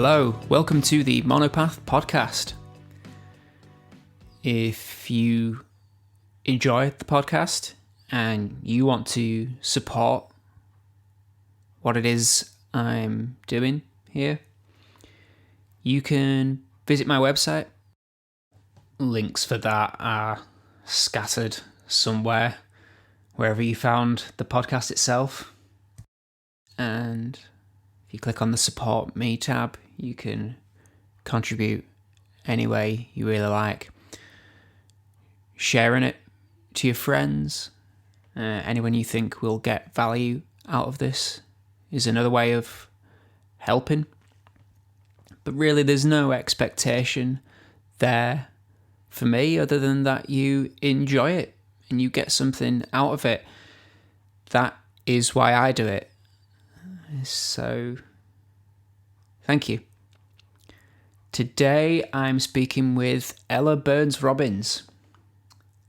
Hello, welcome to the Monopath podcast. If you enjoy the podcast and you want to support what it is I'm doing here, you can visit my website. Links for that are scattered somewhere, wherever you found the podcast itself. And if you click on the Support Me tab, you can contribute any way you really like. Sharing it to your friends, anyone you think will get value out of this is another way of helping. But really, there's no expectation there for me other than that you enjoy it and you get something out of it. That is why I do it. So, thank you. Today I'm speaking with Ella Burns-Robbins.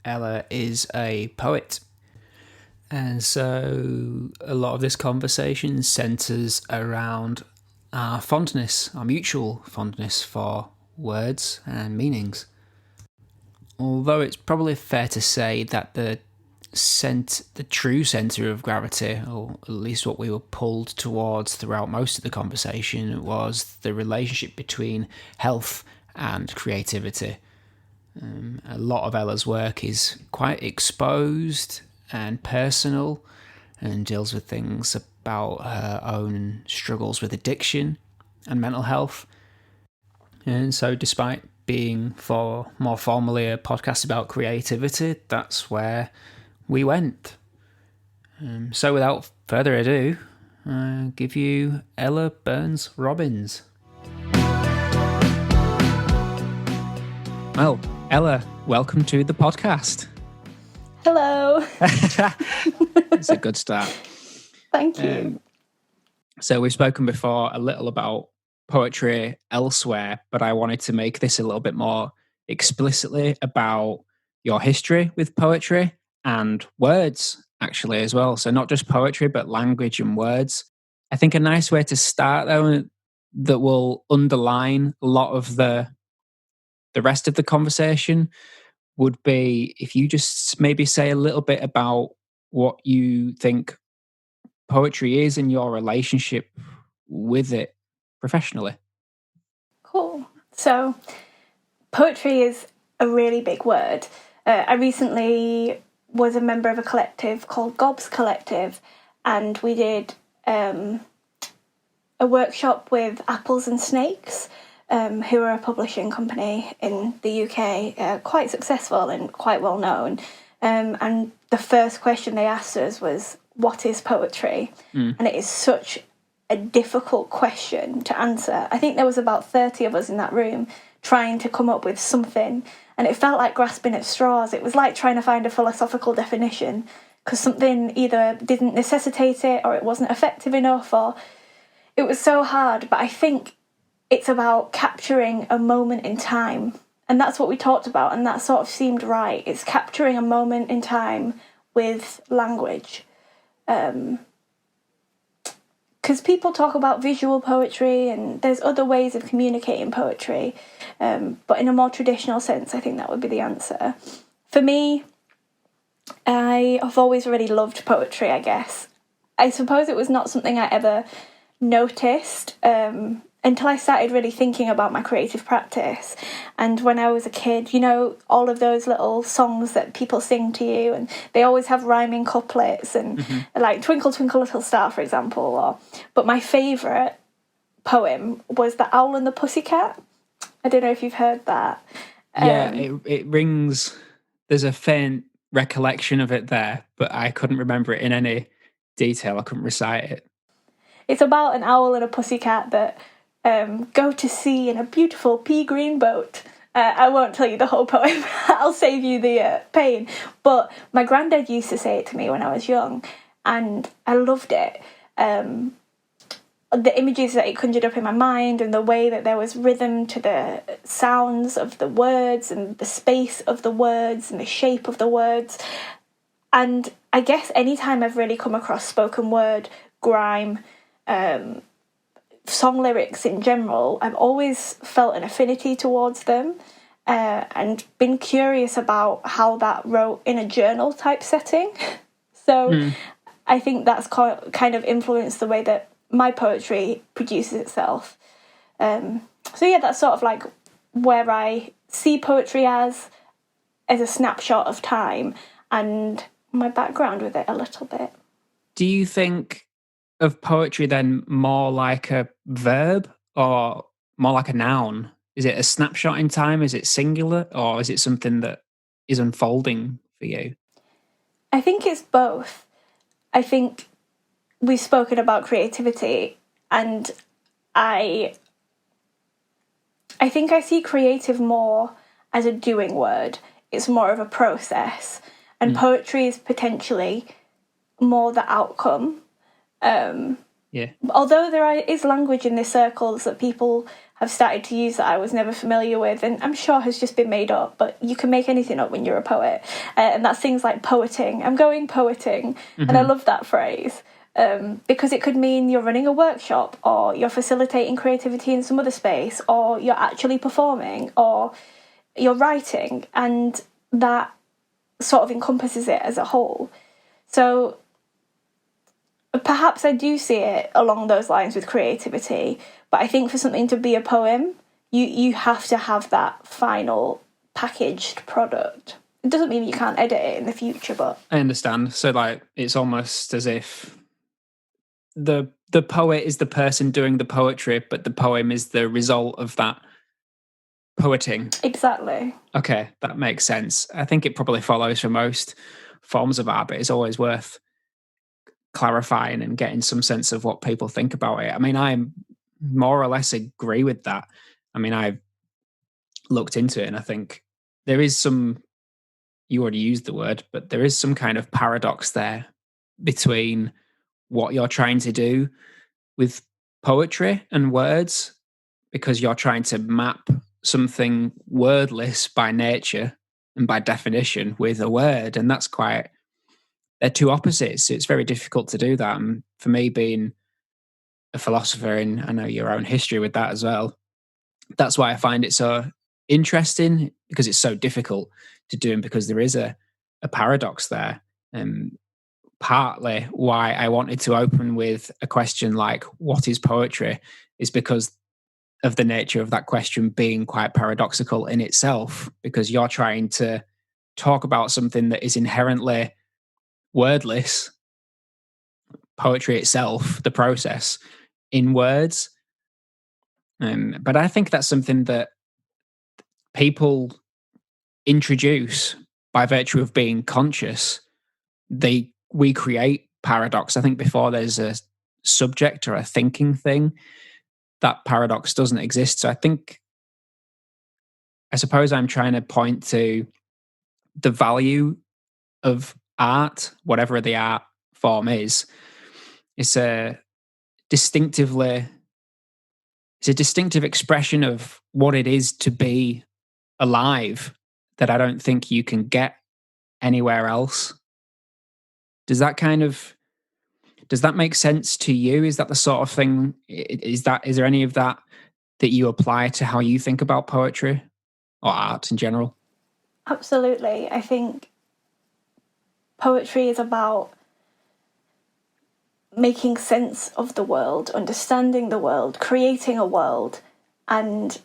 Ella is a poet. And so a lot of this conversation centres around our mutual fondness for words and meanings. Although it's probably fair to say that the true centre of gravity, or at least what we were pulled towards throughout most of the conversation, was the relationship between health and creativity. A lot of Ella's work is quite exposed and personal and deals with things about her own struggles with addiction and mental health. And so despite being more formally a podcast about creativity, that's where we went. So without further ado, I give you Ella Burns-Robbins. Well, Ella, welcome to the podcast. Hello. It's a good start. Thank you. So we've spoken before a little about poetry elsewhere, but I wanted to make this a little bit more explicitly about your history with poetry and words, actually, as well. So not just poetry, but language and words. I think a nice way to start, though, that will underline a lot of the rest of the conversation would be if you just maybe say a little bit about what you think poetry is and your relationship with it professionally. Cool. So poetry is a really big word. I recently was a member of a collective called Gobs Collective, and we did a workshop with Apples and Snakes, who are a publishing company in the UK, quite successful and quite well known. And the first question they asked us was, what is poetry? And it is such a difficult question to answer. I think there was about 30 of us in that room trying to come up with something, and it felt like grasping at straws. It was like trying to find a philosophical definition, because something either didn't necessitate it, or it wasn't effective enough, or it was so hard. But I think it's about capturing a moment in time, and that's what we talked about, and that sort of seemed right. It's capturing a moment in time with language. Because people talk about visual poetry and there's other ways of communicating poetry, but in a more traditional sense, I think that would be the answer. For me, I have always really loved poetry, I guess. I suppose it was not something I ever noticed until I started really thinking about my creative practice. And when I was a kid, you know, all of those little songs that people sing to you, and they always have rhyming couplets, and like Twinkle Twinkle Little Star, for example. But my favourite poem was The Owl and the Pussycat. I don't know if you've heard that. Yeah, it rings. There's a faint recollection of it there, but I couldn't remember it in any detail. I couldn't recite it. It's about an owl and a pussycat that go to sea in a beautiful pea green boat. I won't tell you the whole poem. I'll save you the pain. But my granddad used to say it to me when I was young, and I loved it. The images that it conjured up in my mind, and the way that there was rhythm to the sounds of the words, and the space of the words, and the shape of the words. And I guess anytime I've really come across spoken word, grime, song lyrics in general, I've always felt an affinity towards them, and been curious about how that wrote in a journal type setting. So I think that's kind of influenced the way that my poetry produces itself. So yeah, that's sort of like where I see poetry as a snapshot of time, and my background with it a little bit. Do you think of poetry then more like a verb or more like a noun? Is it a snapshot in time? Is it singular, or is it something that is unfolding for you? I think it's both. I think we've spoken about creativity, and I think I see creative more as a doing word. It's more of a process, and poetry is potentially more the outcome. Yeah. Although is language in the circles that people have started to use that I was never familiar with, and I'm sure has just been made up, but you can make anything up when you're a poet. And that's things like poeting. I'm going poeting, and I love that phrase. Because it could mean you're running a workshop, or you're facilitating creativity in some other space, or you're actually performing, or you're writing, and that sort of encompasses it as a whole. So perhaps I do see it along those lines with creativity, but I think for something to be a poem, you have to have that final packaged product. It doesn't mean you can't edit it in the future, but I understand. So like it's almost as if the poet is the person doing the poetry, but the poem is the result of that poeting. exactly. Okay, that makes sense. I think it probably follows for most forms of art, but it's always worth clarifying and getting some sense of what people think about it. I mean, I more or less agree with that. I mean, I've looked into it and I think there is some, you already used the word, but there is some kind of paradox there between what you're trying to do with poetry and words, because you're trying to map something wordless by nature and by definition with a word. And that's quite, they're two opposites. It's very difficult to do that. And for me, being a philosopher, and I know your own history with that as well, that's why I find it so interesting, because it's so difficult to do, and because there is a paradox there. And partly why I wanted to open with a question like, what is poetry, is because of the nature of that question being quite paradoxical in itself, because you're trying to talk about something that is inherently wordless, poetry itself, the process, in words. But I think that's something that people introduce by virtue of being conscious. We create paradox. I think before there's a subject or a thinking thing, that paradox doesn't exist. So I suppose I'm trying to point to the value of art, whatever the art form is. It's a distinctively it's a distinctive expression of what it is to be alive that I don't think you can get anywhere else. Does that kind of does that make sense to you? Is that the sort of thing? Is there any of that that you apply to how you think about poetry or art in general? Absolutely. I think poetry is about making sense of the world, understanding the world, creating a world, and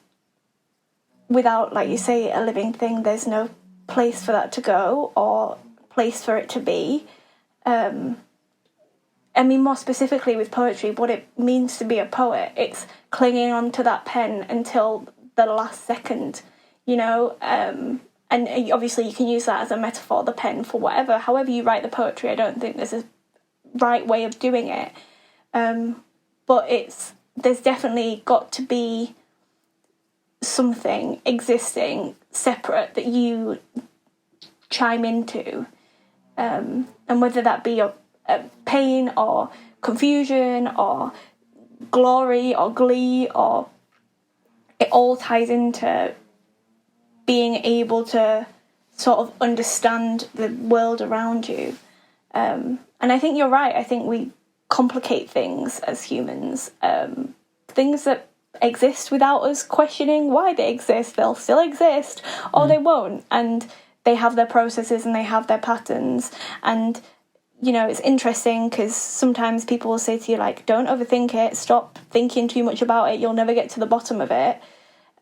without, like you say, a living thing, there's no place for that to go or place for it to be. I mean, more specifically with poetry, what it means to be a poet, it's clinging on to that pen until the last second, you know. And obviously you can use that as a metaphor, the pen, for however you write the poetry. I don't think there's a right way of doing it. But there's definitely got to be something existing separate that you chime into. And whether that be a pain or confusion or glory or glee, or it all ties into being able to sort of understand the world around you. And I think you're right. I think we complicate things as humans things that exist without us questioning why they exist. They'll still exist, or they won't, and they have their processes and they have their patterns. And it's interesting because sometimes people will say to you, like, don't overthink it, stop thinking too much about it, you'll never get to the bottom of it.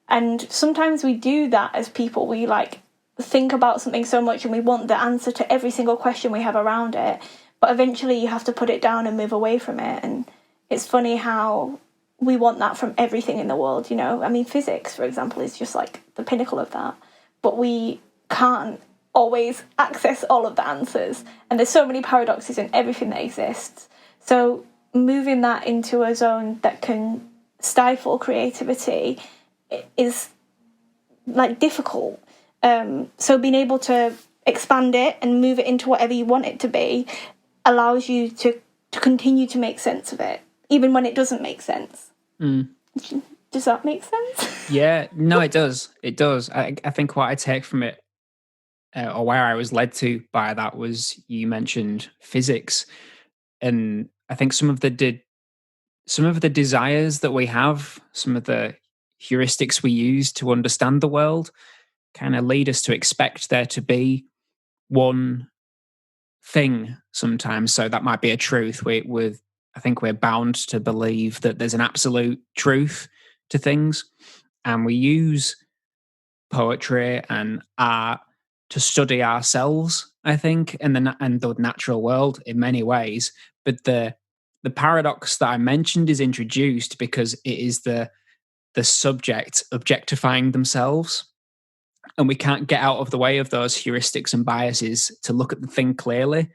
And sometimes we do that as people. We like think about something so much and we want the answer to every single question we have around it, but eventually you have to put it down and move away from it. And it's funny how we want that from everything in the world, I mean, physics, for example, is just like the pinnacle of that, but we can't always access all of the answers, and there's so many paradoxes in everything that exists. So moving that into a zone that can stifle creativity is like difficult. So being able to expand it and move it into whatever you want it to be allows you to continue to make sense of it, even when it doesn't make sense. Does that make sense? Yeah, no, it does. It does. I think what I take from it, or where I was led to by that, was you mentioned physics, and I think some of the desires that we have, some of the heuristics we use to understand the world, kind of lead us to expect there to be one thing sometimes. So that might be a truth. I think we're bound to believe that there's an absolute truth to things, and we use poetry and art to study ourselves, I think, and the natural world in many ways. But the paradox that I mentioned is introduced because it is the subject objectifying themselves, and we can't get out of the way of those heuristics and biases to look at the thing clearly.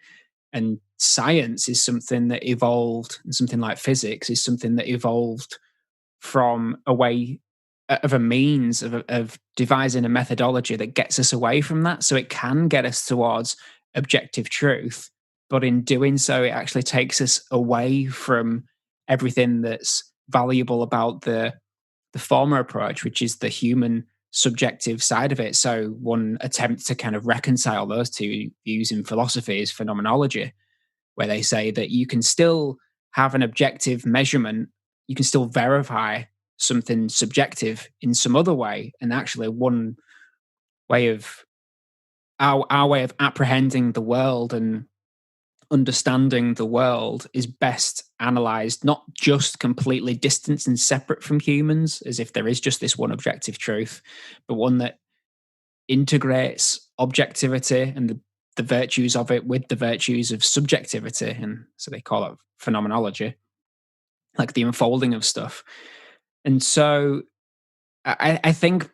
And science is something that evolved, and something like physics is something that evolved from a way of a means of devising a methodology that gets us away from that. So it can get us towards objective truth, but in doing so, it actually takes us away from everything that's valuable about the former approach, which is the human subjective side of it. So one attempt to kind of reconcile those two views in philosophy is phenomenology, where they say that you can still have an objective measurement, you can still verify something subjective in some other way. And actually, one way of our way of apprehending the world and understanding the world is best analyzed not just completely distanced and separate from humans, as if there is just this one objective truth, but one that integrates objectivity and the virtues of it with the virtues of subjectivity. And so they call it phenomenology, like the unfolding of stuff. And so I think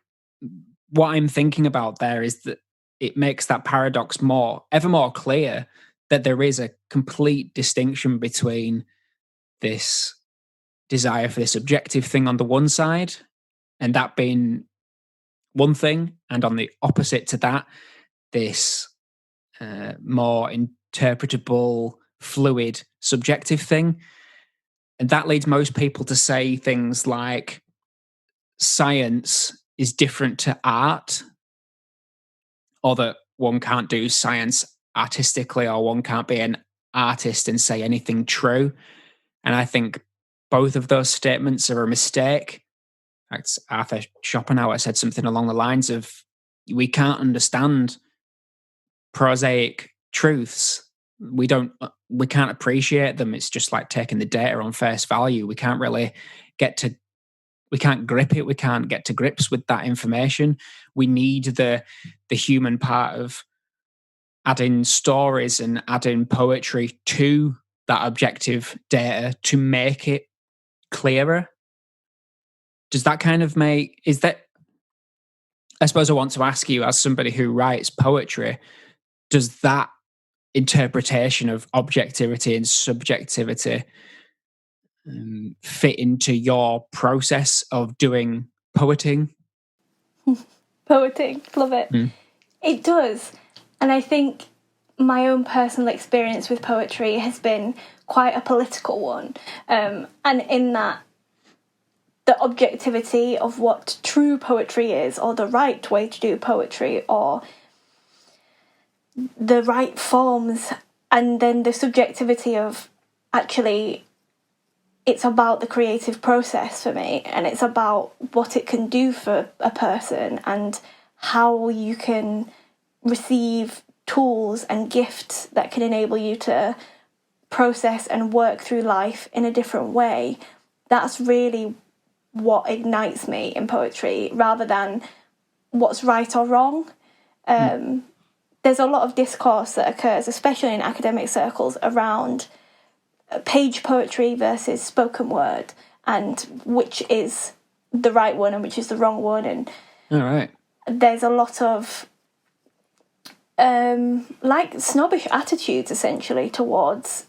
what I'm thinking about there is that it makes that paradox ever more clear, that there is a complete distinction between this desire for this objective thing on the one side, and that being one thing, and on the opposite to that, this more interpretable, fluid, subjective thing. And that leads most people to say things like science is different to art, or that one can't do science artistically, or one can't be an artist and say anything true. And I think both of those statements are a mistake. In fact, Arthur Schopenhauer said something along the lines of, we can't understand prosaic truths. We can't appreciate them. It's just like taking the data on face value. We can't grip it. We can't get to grips with that information. We need the human part of adding stories and adding poetry to that objective data to make it clearer. Does that kind of I suppose I want to ask you, as somebody who writes poetry, does that interpretation of objectivity and subjectivity fit into your process of doing poeting? Poeting, love it. It does. And I think my own personal experience with poetry has been quite a political one. And in that, the objectivity of what true poetry is, or the right way to do poetry, or the right forms, and then the subjectivity of actually it's about the creative process for me, and it's about what it can do for a person and how you can receive tools and gifts that can enable you to process and work through life in a different way. That's really what ignites me in poetry, rather than what's right or wrong. There's a lot of discourse that occurs, especially in academic circles, around page poetry versus spoken word, and which is the right one and which is the wrong one. And all right, there's a lot of like snobbish attitudes essentially towards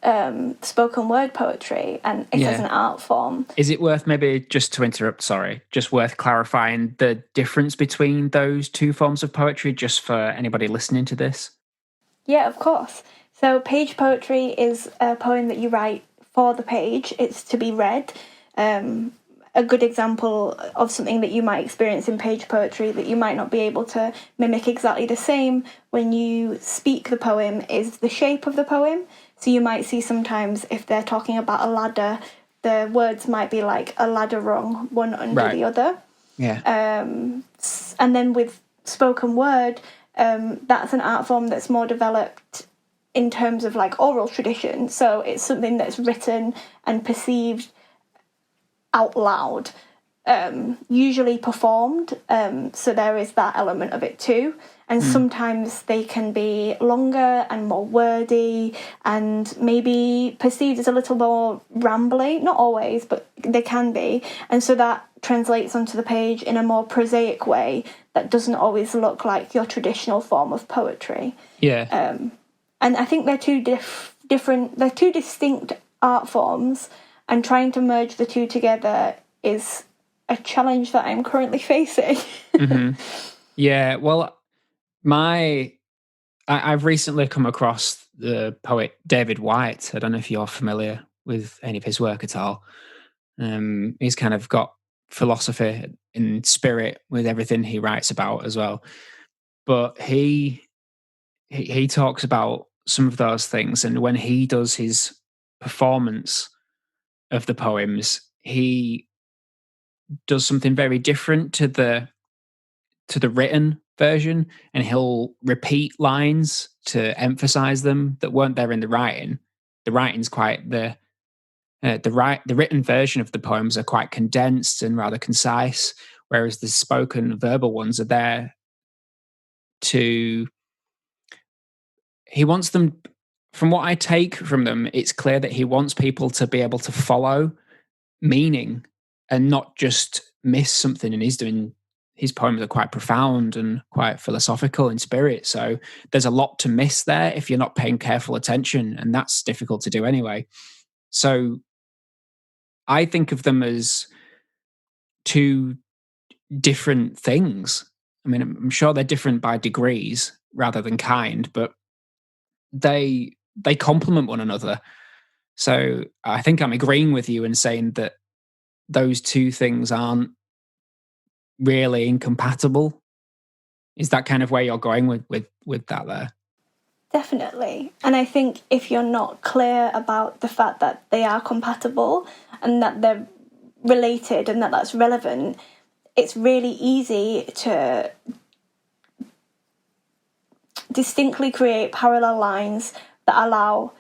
spoken word poetry and it as an art form. Is it worth, maybe just to interrupt, sorry, just worth clarifying the difference between those two forms of poetry, just for anybody listening to this? Yeah, of course. So page poetry is a poem that you write for the page. It's to be read. A good example of something that you might experience in page poetry that you might not be able to mimic exactly the same when you speak the poem is the shape of the poem. So you might see sometimes if they're talking about a ladder, the words might be like a ladder rung, one under the other. Yeah. And then with spoken word, that's an art form that's more developed in terms of like oral tradition. So it's something that's written and perceived out loud, usually performed. So there is that element of it too. And sometimes they can be longer and more wordy and maybe perceived as a little more rambly. Not always, but they can be. And so that translates onto the page in a more prosaic way that doesn't always look like your traditional form of poetry. Yeah. And I think they're two they're two distinct art forms, and trying to merge the two together is a challenge that I'm currently facing. Yeah, well, I've recently come across the poet David White. I don't know if you're familiar with any of his work at all. He's kind of got philosophy in spirit with everything he writes about as well. But he talks about some of those things, and when he does his performance of the poems, he does something very different to the written version, and he'll repeat lines to emphasize them that weren't there in the writing. The writing's quite the written version of the poems are quite condensed and rather concise, whereas the spoken verbal ones are there to. He wants them. From what I take from them, it's clear that he wants people to be able to follow meaning and not just miss something. And his poems are quite profound and quite philosophical in spirit. So there's a lot to miss there if you're not paying careful attention, and that's difficult to do anyway. So I think of them as two different things. I mean, I'm sure they're different by degrees rather than kind, but they complement one another. So I think I'm agreeing with you in saying that those two things aren't really incompatible. Is that kind of where you're going with that there? Definitely. And I think if you're not clear about the fact that they are compatible and that they're related and that that's relevant, it's really easy to distinctly create parallel lines that allow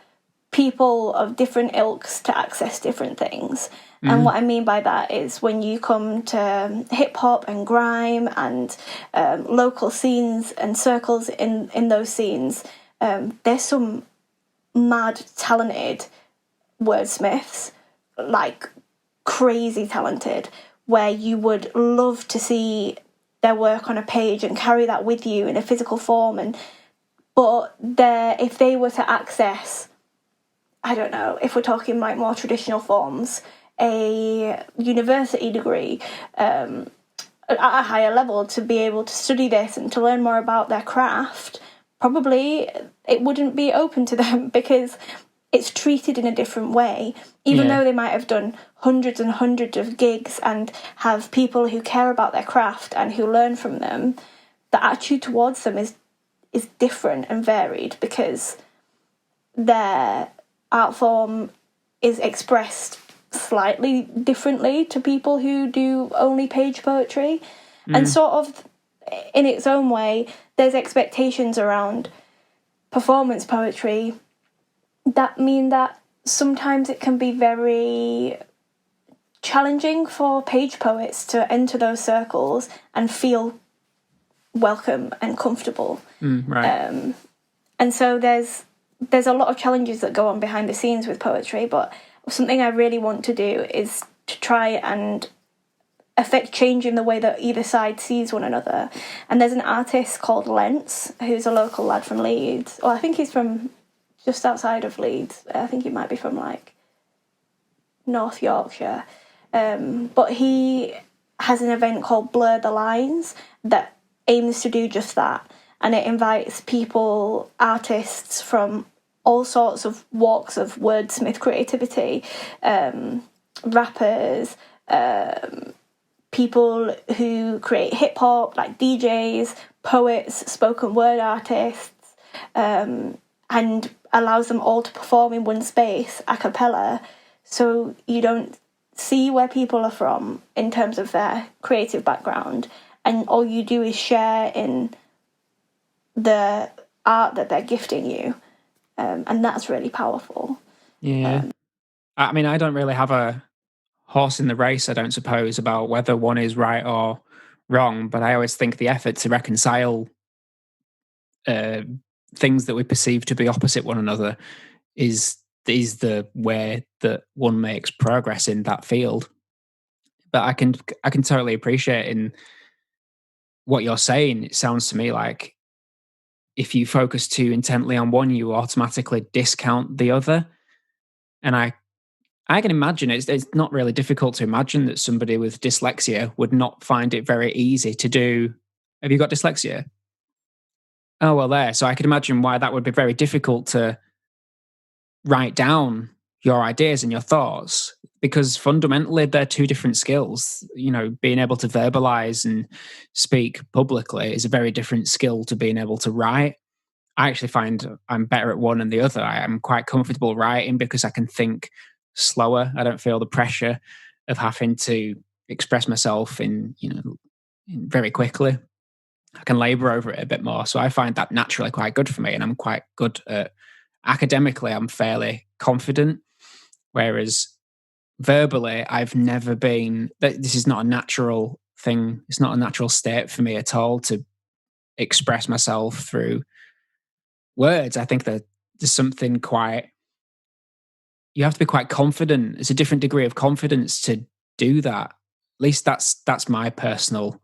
people of different ilks to access different things. And what I mean by that is when you come to hip hop and grime and local scenes and circles in those scenes, there's some mad talented wordsmiths, like crazy talented, where you would love to see their work on a page and carry that with you in a physical form. But if they were to access, I don't know, if we're talking like more traditional forms, a university degree at a higher level to be able to study this and to learn more about their craft, probably it wouldn't be open to them because it's treated in a different way. Even though they might have done hundreds and hundreds of gigs and have people who care about their craft and who learn from them, the attitude towards them is different and varied because their art form is expressed slightly differently to people who do only page poetry. And sort of in its own way, there's expectations around performance poetry that mean that sometimes it can be very challenging for page poets to enter those circles and feel welcome and comfortable. Right. And so there's a lot of challenges that go on behind the scenes with poetry, but something I really want to do is to try and affect change in the way that either side sees one another. And there's an artist called Lentz, who's a local lad from Leeds. Or I think he's from just outside of Leeds. I think he might be from like North Yorkshire. But he has an event called Blur the Lines that aims to do just that. And it invites people, artists from all sorts of walks of wordsmith creativity, rappers, people who create hip-hop, like DJs, poets, spoken word artists, and allows them all to perform in one space, a cappella, so you don't see where people are from in terms of their creative background, and all you do is share in the art that they're gifting you, and that's really powerful. Yeah. I mean, I don't really have a horse in the race, I don't suppose, about whether one is right or wrong, but I always think the effort to reconcile things that we perceive to be opposite one another is the way that one makes progress in that field. But I can totally appreciate in what you're saying. It sounds to me like if you focus too intently on one, you automatically discount the other. And I can imagine it's not really difficult to imagine that somebody with dyslexia would not find it very easy to do. Have you got dyslexia? Oh, well, there. So I could imagine why that would be very difficult to write down your ideas and your thoughts, because fundamentally they're two different skills. You know, being able to verbalize and speak publicly is a very different skill to being able to write. I actually find I'm better at one than the other. I am quite comfortable writing because I can think slower. I don't feel the pressure of having to express myself very quickly. I can labor over it a bit more. So I find that naturally quite good for me. And I'm quite good at academically, I'm fairly confident. Whereas verbally, I've never been, this is not a natural thing. It's not a natural state for me at all to express myself through words. I think that there's something quite, you have to be quite confident. It's a different degree of confidence to do that. At least that's my personal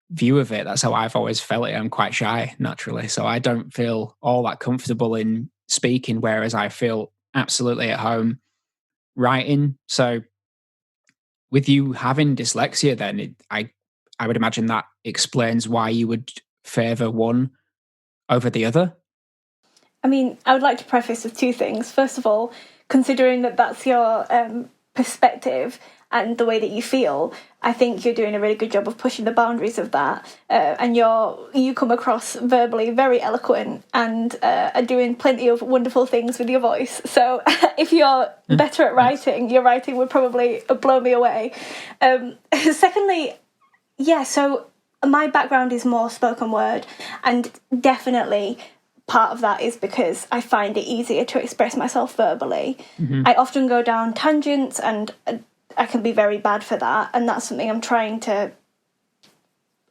view of it. That's how I've always felt it. I'm quite shy naturally, so I don't feel all that comfortable in speaking, whereas I feel absolutely at home writing. So with you having dyslexia, then I would imagine that explains why you would favour one over the other. I mean, I would like to preface with two things. First of all, considering that that's your perspective and the way that you feel, I think you're doing a really good job of pushing the boundaries of that. And you come across verbally very eloquent and are doing plenty of wonderful things with your voice. So if you're better at writing, your writing would probably blow me away. Secondly, yeah, so my background is more spoken word, and definitely part of that is because I find it easier to express myself verbally. Mm-hmm. I often go down tangents and I can be very bad for that, and that's something I'm trying to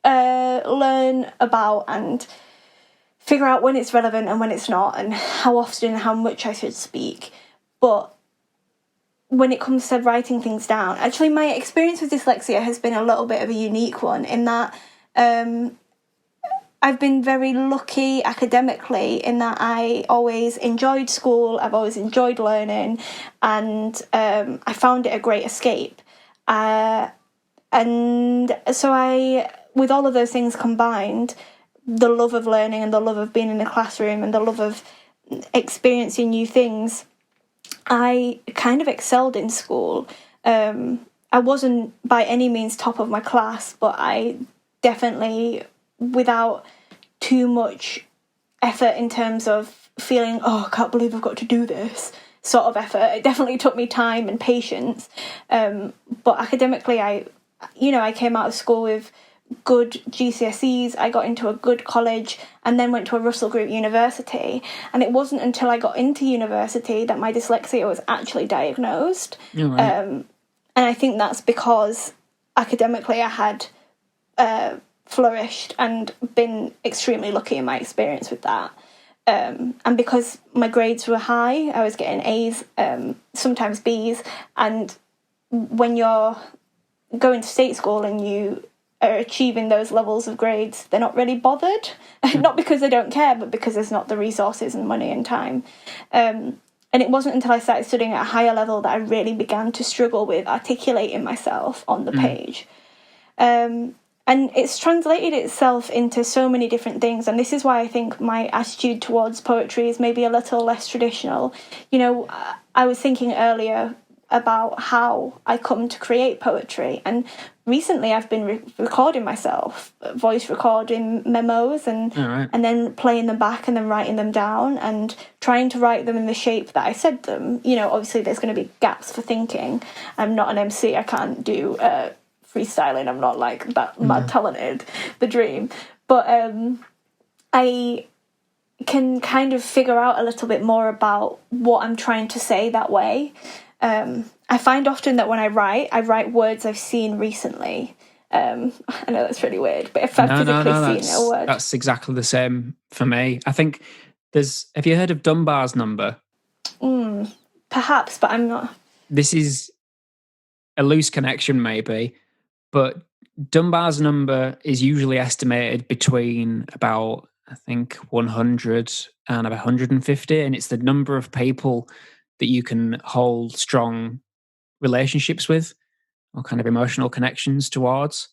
learn about and figure out when it's relevant and when it's not, and how often and how much I should speak. But when it comes to writing things down, actually my experience with dyslexia has been a little bit of a unique one in that I've been very lucky academically in that I always enjoyed school, I've always enjoyed learning, and I found it a great escape. And so with all of those things combined, the love of learning and the love of being in the classroom and the love of experiencing new things, I kind of excelled in school. I wasn't by any means top of my class, but I definitely, without too much effort in terms of feeling, oh, I can't believe I've got to do this, sort of effort. It definitely took me time and patience. But academically, I came out of school with good GCSEs. I got into a good college and then went to a Russell Group university. And it wasn't until I got into university that my dyslexia was actually diagnosed. Oh, right. And I think that's because academically I had flourished and been extremely lucky in my experience with that. And because my grades were high, I was getting A's, sometimes B's. And when you're going to state school and you are achieving those levels of grades, they're not really bothered. Not because they don't care, but because there's not the resources and money and time. And it wasn't until I started studying at a higher level that I really began to struggle with articulating myself on the page. And it's translated itself into so many different things. And this is why I think my attitude towards poetry is maybe a little less traditional. You know, I was thinking earlier about how I come to create poetry. And recently I've been recording myself, voice recording memos and then playing them back and then writing them down and trying to write them in the shape that I said them. You know, obviously there's going to be gaps for thinking. I'm not an MC. I can't do freestyling. I'm not like that mad talented, the dream. But I can kind of figure out a little bit more about what I'm trying to say that way. I find often that when I write words I've seen recently. I know that's really weird, but if I've physically seen a word... That's exactly the same for me. I think have you heard of Dunbar's number? Perhaps, but I'm not... This is a loose connection maybe, but Dunbar's number is usually estimated between about, I think, 100 and about 150, and it's the number of people that you can hold strong relationships with or kind of emotional connections towards.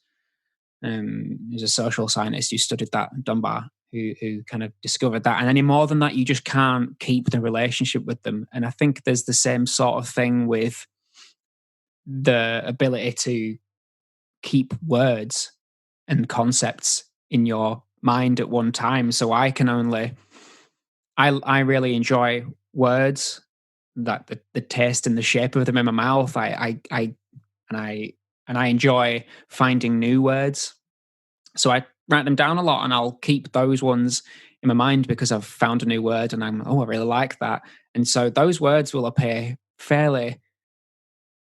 There's a social scientist who studied that, Dunbar, who kind of discovered that. And any more than that, you just can't keep the relationship with them. And I think there's the same sort of thing with the ability to keep words and concepts in your mind at one time. So I really enjoy words, that the taste and the shape of them in my mouth. I enjoy finding new words. So I write them down a lot and I'll keep those ones in my mind because I've found a new word and I really like that. And so those words will appear fairly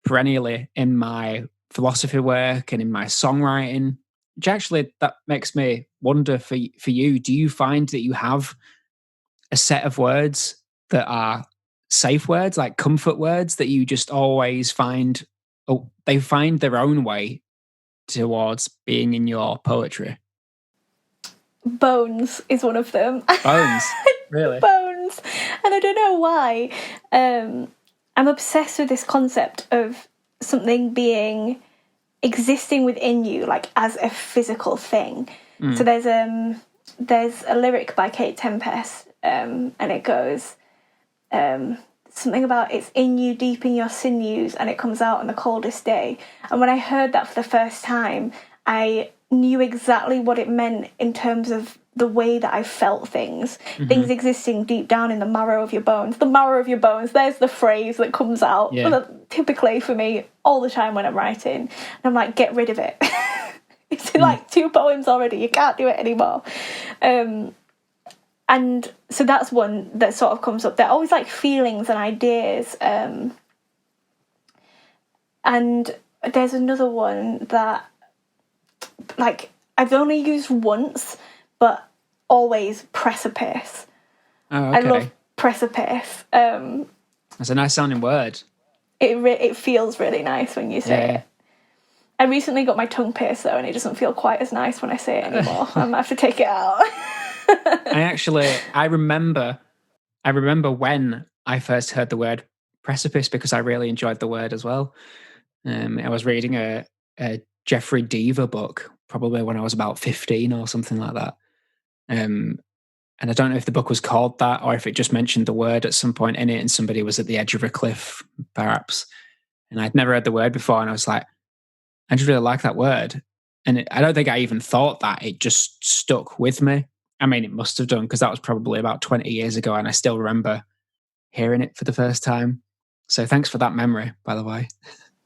perennially in my philosophy work and in my songwriting, which actually that makes me wonder for you, do you find that you have a set of words that are safe words, like comfort words that you just always find, they find their own way towards being in your poetry? Bones is one of them. Bones? Really? Bones. And I don't know why. I'm obsessed with this concept of something existing within you, like as a physical thing. So there's a lyric by Kate Tempest, and it goes something about it's in you, deep in your sinews, and it comes out on the coldest day. And when I heard that for the first time, I knew exactly what it meant in terms of the way that I felt things. Things existing deep down in the marrow of your bones. The marrow of your bones, there's the phrase that comes out typically for me all the time when I'm writing. And I'm like, get rid of it. It's in like 2 poems already. You can't do it anymore. And so that's one that sort of comes up. They're always like feelings and ideas. And there's another one that, like, I've only used once, but always precipice. Oh, okay. I love precipice. That's a nice sounding word. It feels really nice when you say it. I recently got my tongue pierced though, and it doesn't feel quite as nice when I say it anymore. I might have to take it out. I remember when I first heard the word precipice because I really enjoyed the word as well. I was reading a Jeffrey Deaver book probably when I was about 15 or something like that. And I don't know if the book was called that or if it just mentioned the word at some point in it and somebody was at the edge of a cliff, perhaps. And I'd never heard the word before. And I was like, I just really like that word. And I don't think I even thought that. It just stuck with me. I mean, it must have done because that was probably about 20 years ago. And I still remember hearing it for the first time. So thanks for that memory, by the way.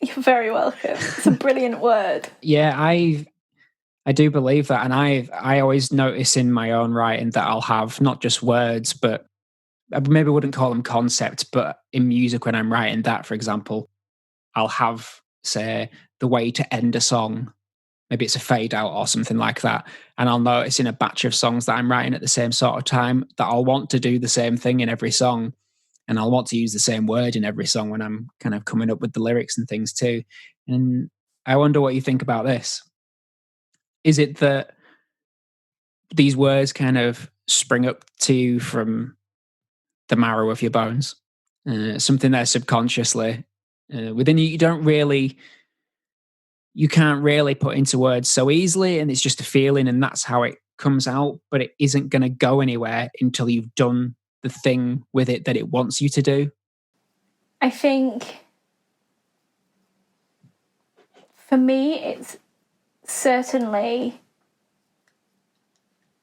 You're very welcome. It's a brilliant word. Yeah, I do believe that, and I always notice in my own writing that I'll have not just words, but I maybe wouldn't call them concepts, but in music when I'm writing that, for example, I'll have, say, the way to end a song. Maybe it's a fade out or something like that. And I'll notice in a batch of songs that I'm writing at the same sort of time that I'll want to do the same thing in every song. And I'll want to use the same word in every song when I'm kind of coming up with the lyrics and things too. And I wonder what you think about this. Is it that these words kind of spring up to you from the marrow of your bones? Something there subconsciously within you, you can't really put into words so easily, and it's just a feeling, and that's how it comes out. But it isn't going to go anywhere until you've done the thing with it that it wants you to do. I think for me, it's certainly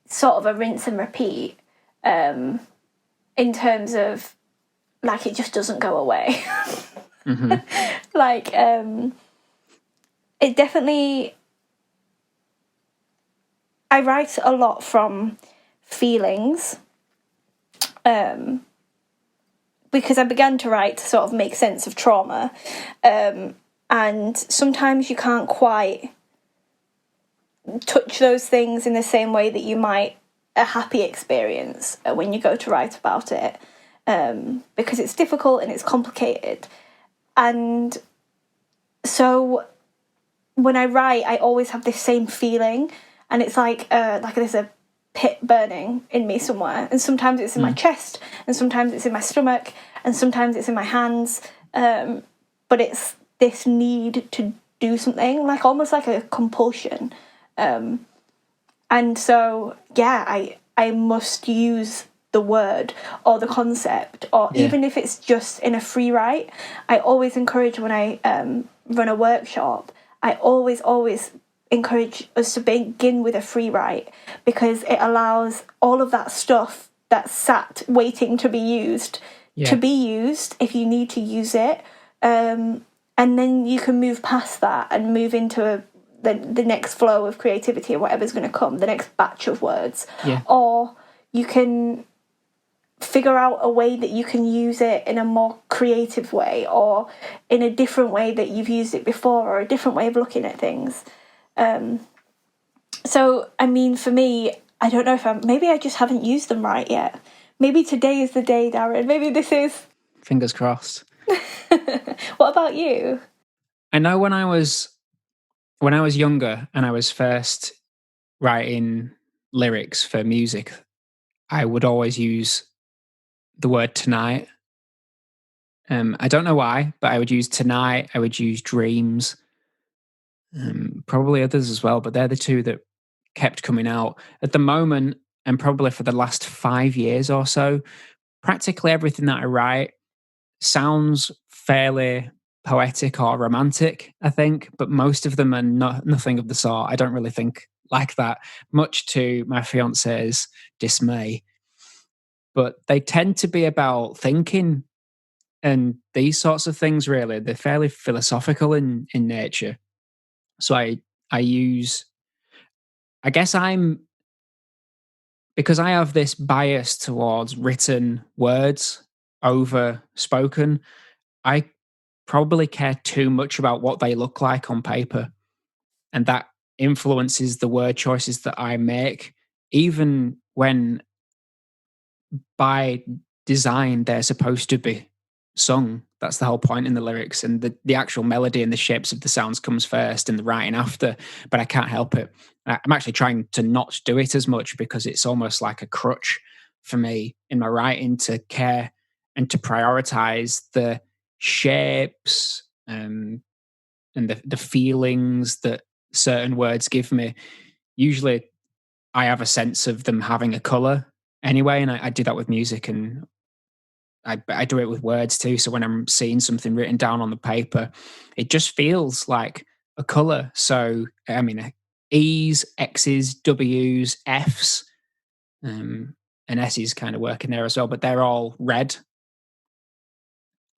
sort of a rinse and repeat in terms of, like, it just doesn't go away. Mm-hmm. Like, it definitely, I write a lot from feelings, because I began to write to sort of make sense of trauma, and sometimes you can't quite touch those things in the same way that you might a happy experience when you go to write about it, because it's difficult and it's complicated. And so when I write, I always have this same feeling, and it's like there's a pit burning in me somewhere, and sometimes it's in my chest, and sometimes it's in my stomach, and sometimes it's in my hands, but it's this need to do something, like almost like a compulsion. And so, yeah, I must use the word or the concept, or even if it's just in a free write. I always encourage, when I run a workshop, I always encourage us to begin with a free write, because it allows all of that stuff that's sat waiting to be used to be used if you need to use it, and then you can move past that and move into the next flow of creativity or whatever's going to come, the next batch of words. Or you can figure out a way that you can use it in a more creative way, or in a different way that you've used it before, or a different way of looking at things. So, I mean, for me, I don't know if maybe I just haven't used them right yet. Maybe today is the day, Darren. Maybe this is. Fingers crossed. What about you? I know when I was younger and I was first writing lyrics for music, I would always use the word tonight. I don't know why, but I would use tonight. I would use dreams. Probably others as well, but they're the two that kept coming out. At the moment, and probably for the last 5 years or so, practically everything that I write sounds fairly poetic or romantic, I think, but most of them are nothing of the sort. I don't really think like that, much to my fiance's dismay. But they tend to be about thinking and these sorts of things, really. They're fairly philosophical in nature. So I use, I guess because I have this bias towards written words over spoken, I probably care too much about what they look like on paper. And that influences the word choices that I make, even when by design they're supposed to be sung. That's the whole point in the lyrics, and the actual melody and the shapes of the sounds comes first and the writing after. But I can't help it. I'm actually trying to not do it as much, because it's almost like a crutch for me in my writing to care and to prioritize the shapes, and the feelings that certain words give me. Usually I have a sense of them having a color anyway, and I do that with music, and I do it with words too. So when I'm seeing something written down on the paper, it just feels like a color. So I mean, E's, X's, W's, F's, and S's kind of work in there as well, but they're all red.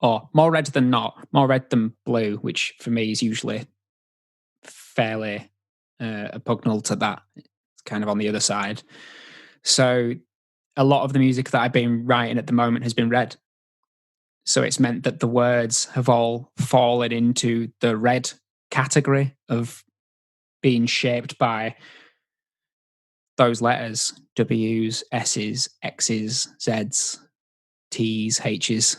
or more red than not, more red than blue, which for me is usually fairly pugnal to that. It's kind of on the other side. So a lot of the music that I've been writing at the moment has been red. So it's meant that the words have all fallen into the red category of being shaped by those letters: W's, S's, X's, Z's, T's, H's.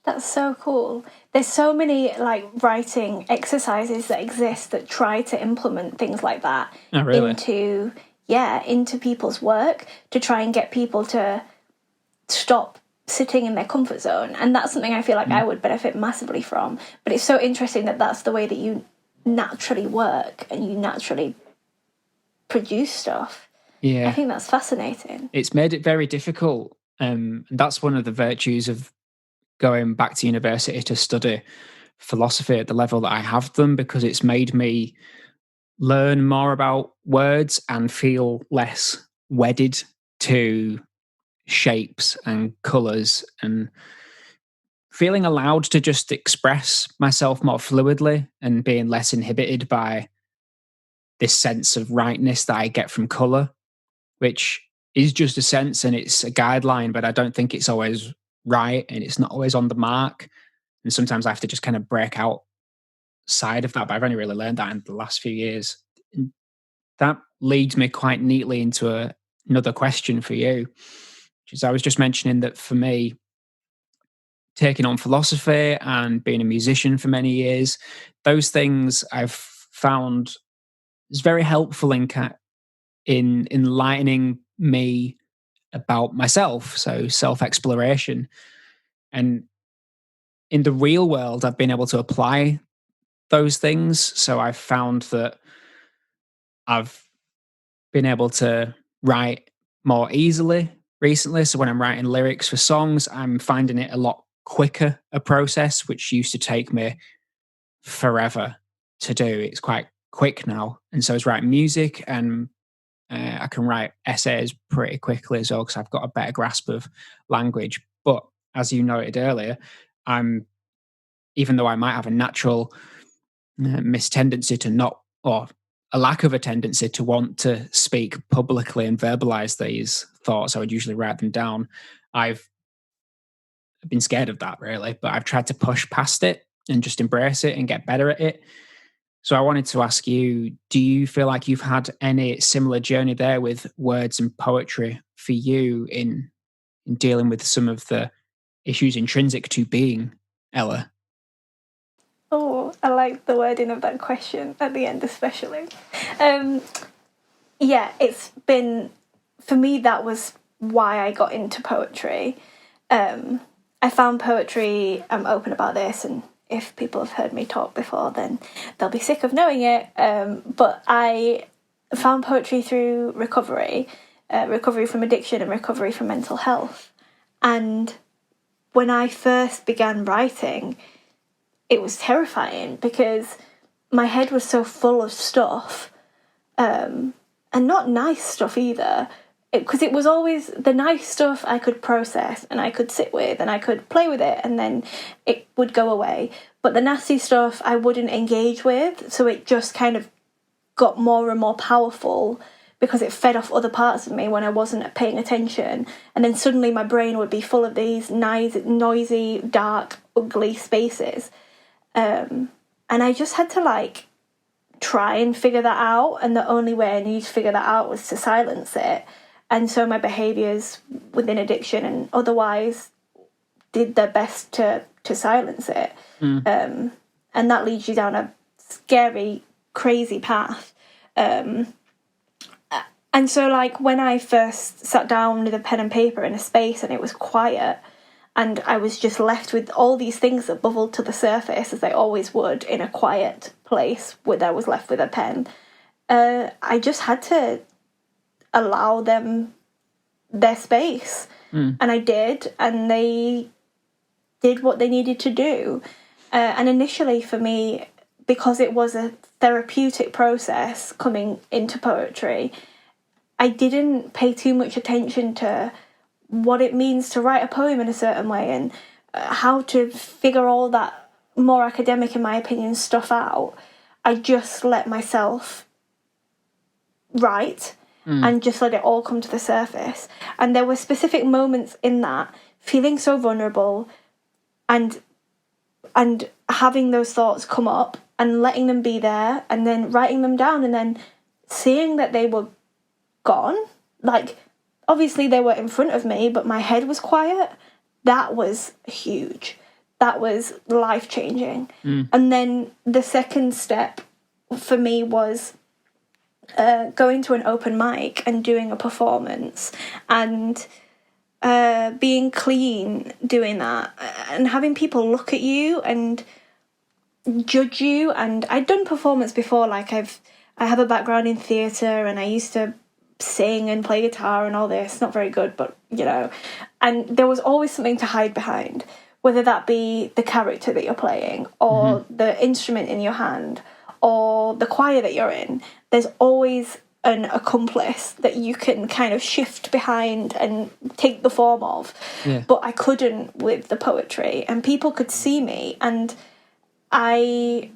That's so cool. There's so many like writing exercises that exist that try to implement things like that Oh, really? into people's work to try and get people to stop sitting in their comfort zone. And that's something I feel like I would benefit massively from. But it's so interesting that that's the way that you naturally work and you naturally produce stuff. Yeah. I think that's fascinating. It's made it very difficult. And that's one of the virtues of going back to university to study philosophy at the level that I have done, because it's made me learn more about words and feel less wedded to shapes and colours, and feeling allowed to just express myself more fluidly and being less inhibited by this sense of rightness that I get from colour, which is just a sense and it's a guideline, but I don't think it's always right and it's not always on the mark. And sometimes I have to just kind of break outside of that. But I've only really learned that in the last few years. And that leads me quite neatly into another question for you, which is, I was just mentioning that for me, taking on philosophy and being a musician for many years, those things I've found is very helpful in enlightening me about myself. So self-exploration. And in the real world, I've been able to apply those things. So I've found that I've been able to write more easily recently. So when I'm writing lyrics for songs, I'm finding it a lot quicker a process, which used to take me forever to do. It's quite quick now. And so is writing music, and I can write essays pretty quickly as well because I've got a better grasp of language. But as you noted earlier, I'm even though I might have a natural mistendency to not, or a lack of a tendency to want to speak publicly and verbalize these thoughts, I would usually write them down. I've been scared of that really, but I've tried to push past it and just embrace it and get better at it. So I wanted to ask you, do you feel like you've had any similar journey there with words and poetry for you in dealing with some of the issues intrinsic to being Ella? Oh, I like the wording of that question at the end, especially. Um, yeah, it's been, for me, that was why I got into poetry. I found poetry, I'm open about this, and if people have heard me talk before, then they'll be sick of knowing it. But I found poetry through recovery, recovery from addiction and recovery from mental health. And when I first began writing, it was terrifying because my head was so full of stuff, and not nice stuff either, because it was always the nice stuff I could process and I could sit with and I could play with it and then it would go away. But the nasty stuff I wouldn't engage with, so it just kind of got more and more powerful because it fed off other parts of me when I wasn't paying attention. And then suddenly my brain would be full of these noisy, dark, ugly spaces. And I just had to try and figure that out. And the only way I knew to figure that out was to silence it. And so my behaviours within addiction and otherwise did their best to silence it. And that leads you down a scary, crazy path. And so when I first sat down with a pen and paper in a space and it was quiet and I was just left with all these things that bubbled to the surface, as they always would in a quiet place where I was left with a pen, I just had to allow them their space. And I did, and they did what they needed to do. And initially for me, because it was a therapeutic process coming into poetry, I didn't pay too much attention to what it means to write a poem in a certain way and how to figure all that more academic, in my opinion, stuff out, I just let myself write and just let it all come to the surface. And there were specific moments in that, feeling so vulnerable and having those thoughts come up and letting them be there and then writing them down and then seeing that they were gone. Like, obviously they were in front of me, but my head was quiet. That was huge. That was life-changing. And then the second step for me was going to an open mic and doing a performance and being clean doing that and having people look at you and judge you. And I'd done performance before, like I have a background in theatre and I used to sing and play guitar and all this. Not very good, but you know. And there was always something to hide behind, whether that be the character that you're playing or the instrument in your hand or the choir that you're in. There's always an accomplice that you can kind of shift behind and take the form of. Yeah. But I couldn't with the poetry, and people could see me, and I,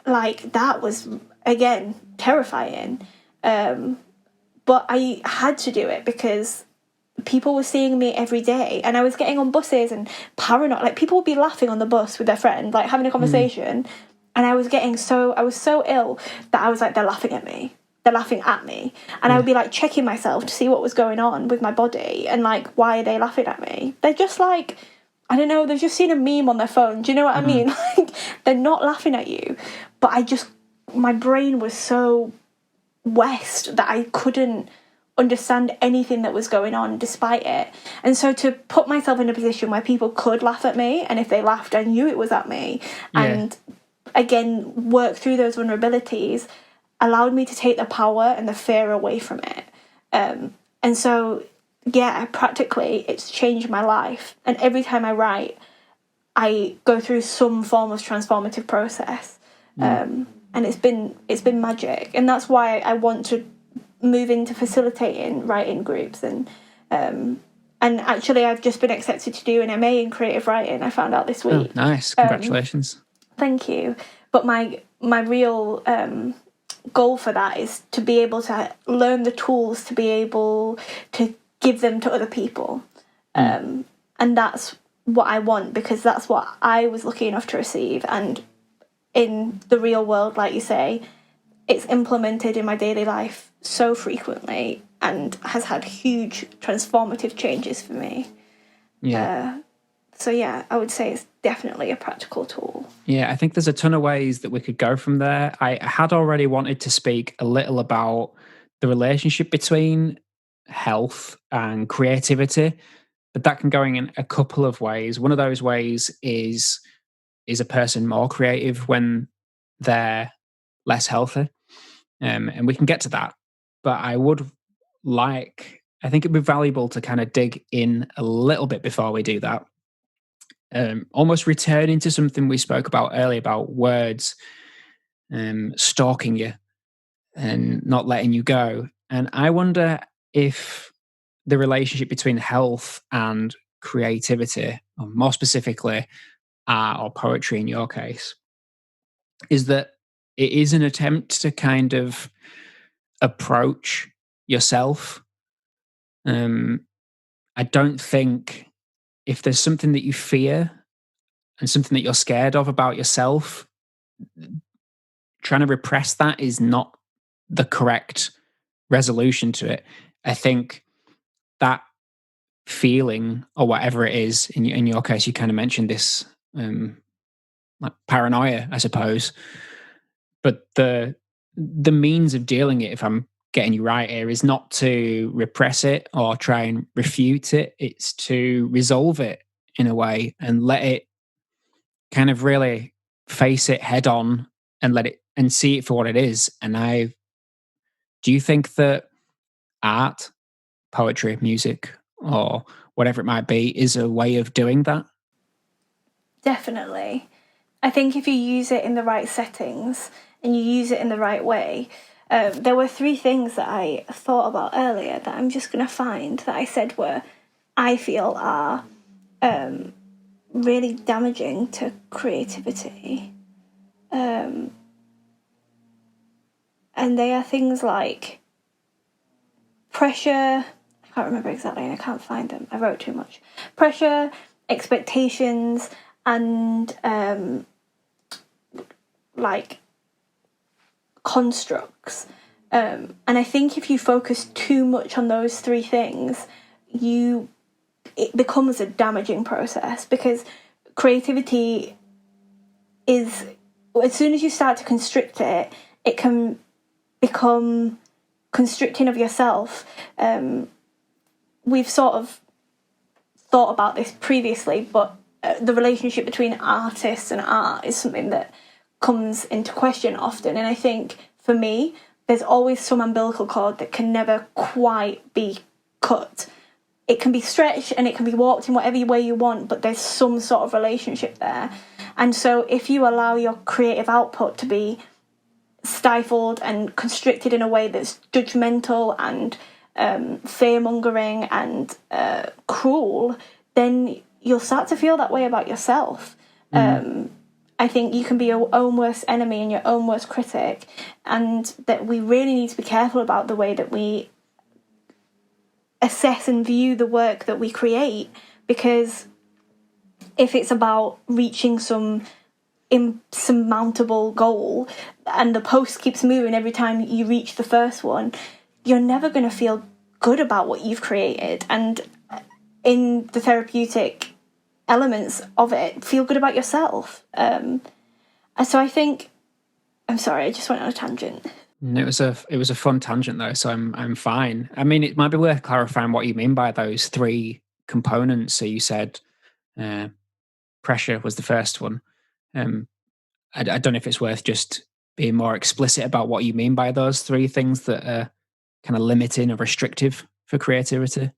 like, that was, again, terrifying. But I had to do it because people were seeing me every day, and I was getting on buses and paranoid. Like, people would be laughing on the bus with their friend, like having a conversation, and I was so ill that I was like, they're laughing at me. They're laughing at me. And I would be like checking myself to see what was going on with my body and like, why are they laughing at me? They're just like, I don't know, they've just seen a meme on their phone. Do you know what I mean? Like, they're not laughing at you. But my brain was so west that I couldn't understand anything that was going on despite it. And so to put myself in a position where people could laugh at me, and if they laughed, I knew it was at me. Yeah. And again, work through those vulnerabilities allowed me to take the power and the fear away from it. And so, yeah, practically it's changed my life. And every time I write, I go through some form of transformative process. And it's been magic. And that's why I want to move into facilitating writing groups. And actually I've just been accepted to do an MA in creative writing, I found out this week. Oh, nice. Congratulations. Thank you. But my real goal for that is to be able to learn the tools to be able to give them to other people. And that's what I want, because that's what I was lucky enough to receive. And in the real world, like you say, it's implemented in my daily life so frequently and has had huge transformative changes for me. Yeah. So yeah, I would say it's definitely a practical tool. Yeah, I think there's a ton of ways that we could go from there. I had already wanted to speak a little about the relationship between health and creativity, but that can go in a couple of ways. One of those ways is a person more creative when they're less healthy? And we can get to that. But I think it'd be valuable to kind of dig in a little bit before we do that. Almost returning to something we spoke about earlier about words stalking you and not letting you go. And I wonder if the relationship between health and creativity, or more specifically, art or poetry in your case, is that it is an attempt to kind of approach yourself. I don't think if there's something that you fear and something that you're scared of about yourself, trying to repress that is not the correct resolution to it. I think that feeling, or whatever it is, in your case, you kind of mentioned this like paranoia, I suppose. But the means of dealing it, if I'm getting you right here, is not to repress it or try and refute it. It's to resolve it in a way and let it kind of really face it head on and let it and see it for what it is. And do you think that art, poetry, music, or whatever it might be, is a way of doing that? Definitely. I think if you use it in the right settings and you use it in the right way, there were 3 things that I thought about earlier that I'm just going to find that I said I feel are really damaging to creativity. And they are things like pressure. I can't remember exactly, and I can't find them. I wrote too much. Pressure, expectations, and like constructs. And I think if you focus too much on those three things, it becomes a damaging process, because creativity is, as soon as you start to constrict it, it can become constricting of yourself. We've sort of thought about this previously, but the relationship between artists and art is something that comes into question often. And I think for me, there's always some umbilical cord that can never quite be cut. It can be stretched and it can be warped in whatever way you want, but there's some sort of relationship there. And so if you allow your creative output to be stifled and constricted in a way that's judgmental and fear-mongering and cruel, then you'll start to feel that way about yourself. I think you can be your own worst enemy and your own worst critic, and that we really need to be careful about the way that we assess and view the work that we create, because if it's about reaching some insurmountable goal and the post keeps moving every time you reach the first one, you're never going to feel good about what you've created. And in the therapeutic elements of it, feel good about yourself. And so I think, I'm sorry, I just went on a tangent. It was a fun tangent though, so I'm fine. I mean, it might be worth clarifying what you mean by those three components. So you said pressure was the first one. I don't know if it's worth just being more explicit about what you mean by those three things that are kind of limiting or restrictive for creativity.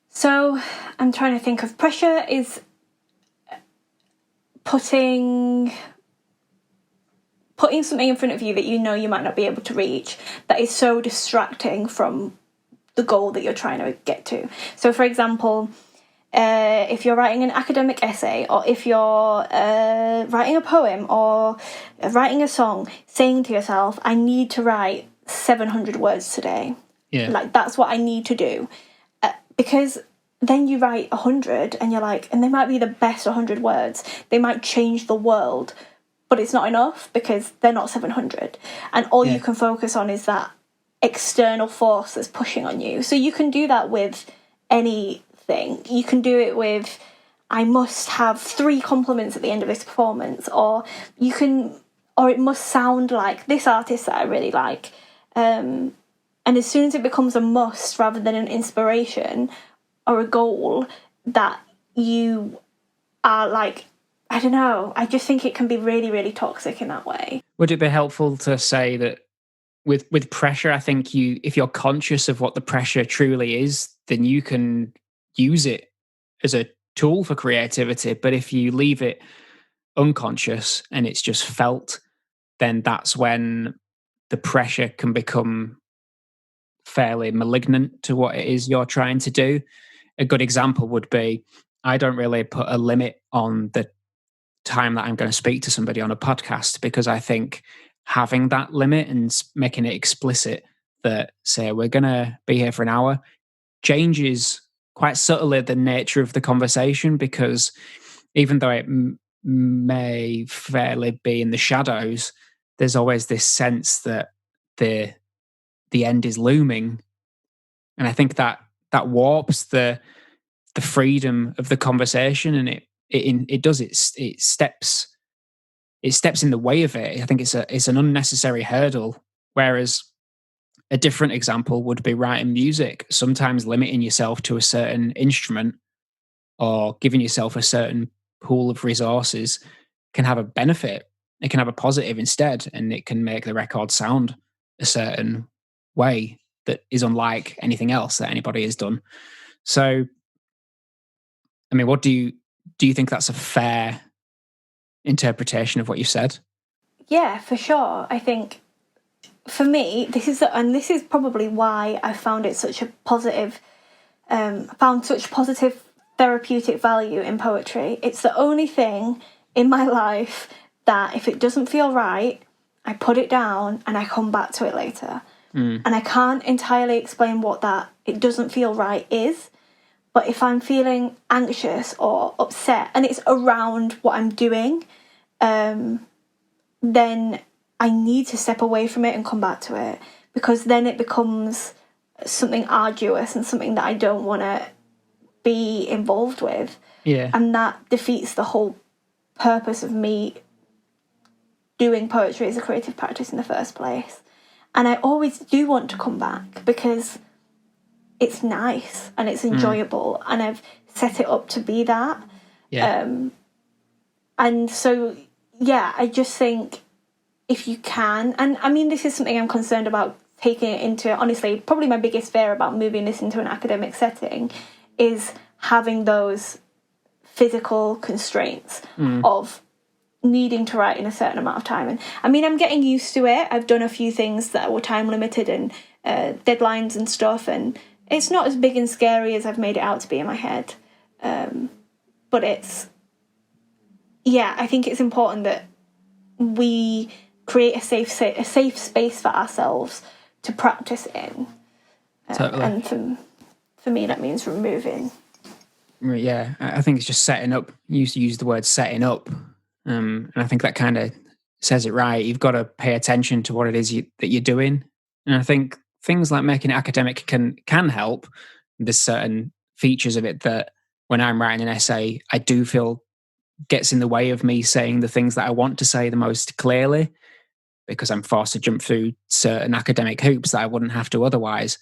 So I'm trying to think of, pressure is putting something in front of you that you know you might not be able to reach, that is so distracting from the goal that you're trying to get to. So for example, if you're writing an academic essay, or if you're writing a poem or writing a song, saying to yourself, I need to write 700 words today. Yeah. Like, that's what I need to do. Because then you write 100 and you're like, and they might be the best 100 words. They might change the world, but it's not enough because they're not 700. And all you can focus on is that external force that's pushing on you. So you can do that with anything. You can do it with, I must have 3 compliments at the end of this performance, or it must sound like this artist that I really like. And as soon as it becomes a must rather than an inspiration or a goal, that you are like, I don't know, I just think it can be really, really toxic in that way. Would it be helpful to say that with pressure, I think if you're conscious of what the pressure truly is, then you can use it as a tool for creativity. But if you leave it unconscious and it's just felt, then that's when the pressure can become fairly malignant to what it is you're trying to do. A good example would be, I don't really put a limit on the time that I'm going to speak to somebody on a podcast, because I think having that limit and making it explicit that, say, we're going to be here for an hour, changes quite subtly the nature of the conversation, because even though it may fairly be in the shadows, there's always this sense that the end is looming. And I think that warps the freedom of the conversation, and it steps in the way of it. I think it's an unnecessary hurdle. Whereas a different example would be writing music. Sometimes limiting yourself to a certain instrument or giving yourself a certain pool of resources can have a benefit. It can have a positive instead, and it can make the record sound a certain way that is unlike anything else that anybody has done. So, I mean, what do you think that's a fair interpretation of what you said? Yeah, for sure. I think for me, this is probably why I found it such a positive, found such positive therapeutic value in poetry. It's the only thing in my life that if it doesn't feel right, I put it down and I come back to it later. And I can't entirely explain what that it doesn't feel right is. But if I'm feeling anxious or upset and it's around what I'm doing, then I need to step away from it and come back to it, because then it becomes something arduous and something that I don't want to be involved with. Yeah. And that defeats the whole purpose of me doing poetry as a creative practice in the first place. And I always do want to come back because it's nice and it's enjoyable and I've set it up to be that. Yeah. And so, yeah, I just think if you can, and I mean, this is something I'm concerned about taking it into, honestly, probably my biggest fear about moving this into an academic setting is having those physical constraints of needing to write in a certain amount of time. And I mean, I'm getting used to it. I've done a few things that were time limited and deadlines and stuff, and it's not as big and scary as I've made it out to be in my head. But it's, yeah, I think it's important that we create a safe space for ourselves to practice in. Totally. And for me, that means removing. Yeah, I think it's just setting up. You used to use the word setting up. And I think that kind of says it right. You've got to pay attention to what it is that you're doing. And I think things like making it academic can help. There's certain features of it that when I'm writing an essay, I do feel gets in the way of me saying the things that I want to say the most clearly, because I'm forced to jump through certain academic hoops that I wouldn't have to otherwise.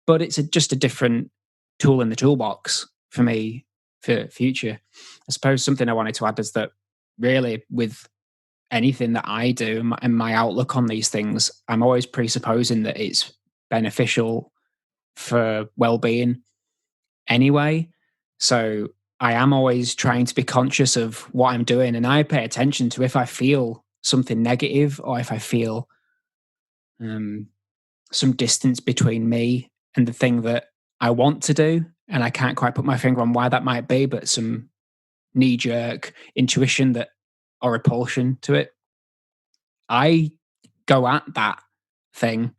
But it's just a different tool in the toolbox for me for future. I suppose something I wanted to add is that really with anything that I do and my outlook on these things, I'm always presupposing that it's beneficial for well-being anyway. So I am always trying to be conscious of what I'm doing, and I pay attention to if I feel something negative or if I feel some distance between me and the thing that I want to do, and I can't quite put my finger on why that might be, but some knee-jerk intuition that or repulsion to it. I go at that thing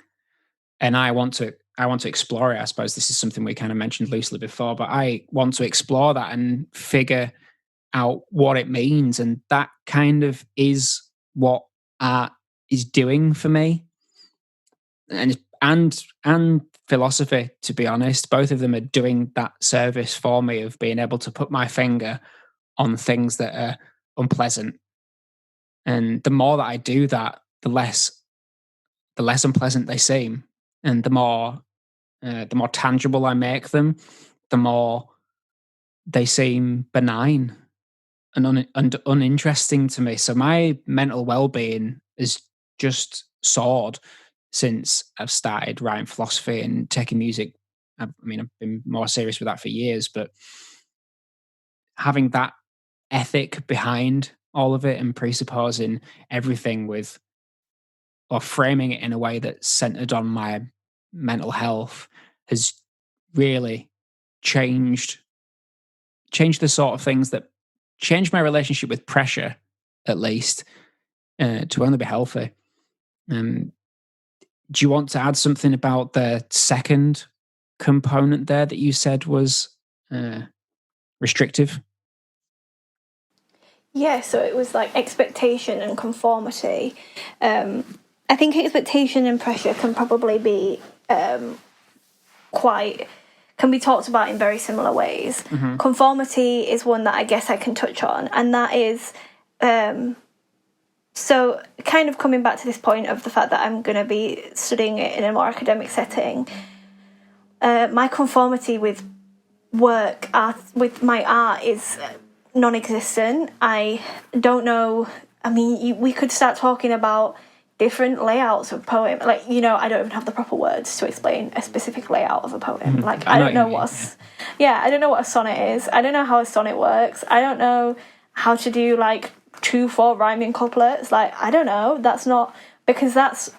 and I want to explore it. I suppose this is something we kind of mentioned loosely before, but I want to explore that and figure out what it means. And that kind of is what art is doing for me. And philosophy, to be honest, both of them are doing that service for me of being able to put my finger on things that are unpleasant. And the more that I do that, the less unpleasant they seem, and the more tangible I make them, the more they seem benign and uninteresting to me. So my mental well-being has just soared since I've started writing philosophy and taking music. I mean, I've been more serious with that for years, but having that ethic behind all of it and presupposing everything with, or framing it in a way that's centered on my mental health, has really changed the sort of things that changed my relationship with pressure, at least, to only be healthy. Do you want to add something about the second component there that you said was restrictive? Yeah, so it was like expectation and conformity. I think expectation and pressure can probably be can be talked about in very similar ways. Mm-hmm. Conformity is one that I guess I can touch on, and that is so kind of coming back to this point of the fact that I'm going to be studying it in a more academic setting. My conformity with with my art is non-existent. I don't know. I mean, we could start talking about different layouts of poem. Like, I don't even have the proper words to explain a specific layout of a poem. Like, I don't know I don't know what a sonnet is. I don't know how a sonnet works. I don't know how to do like 2-4 rhyming couplets. Like, I don't know. That's not, because that's,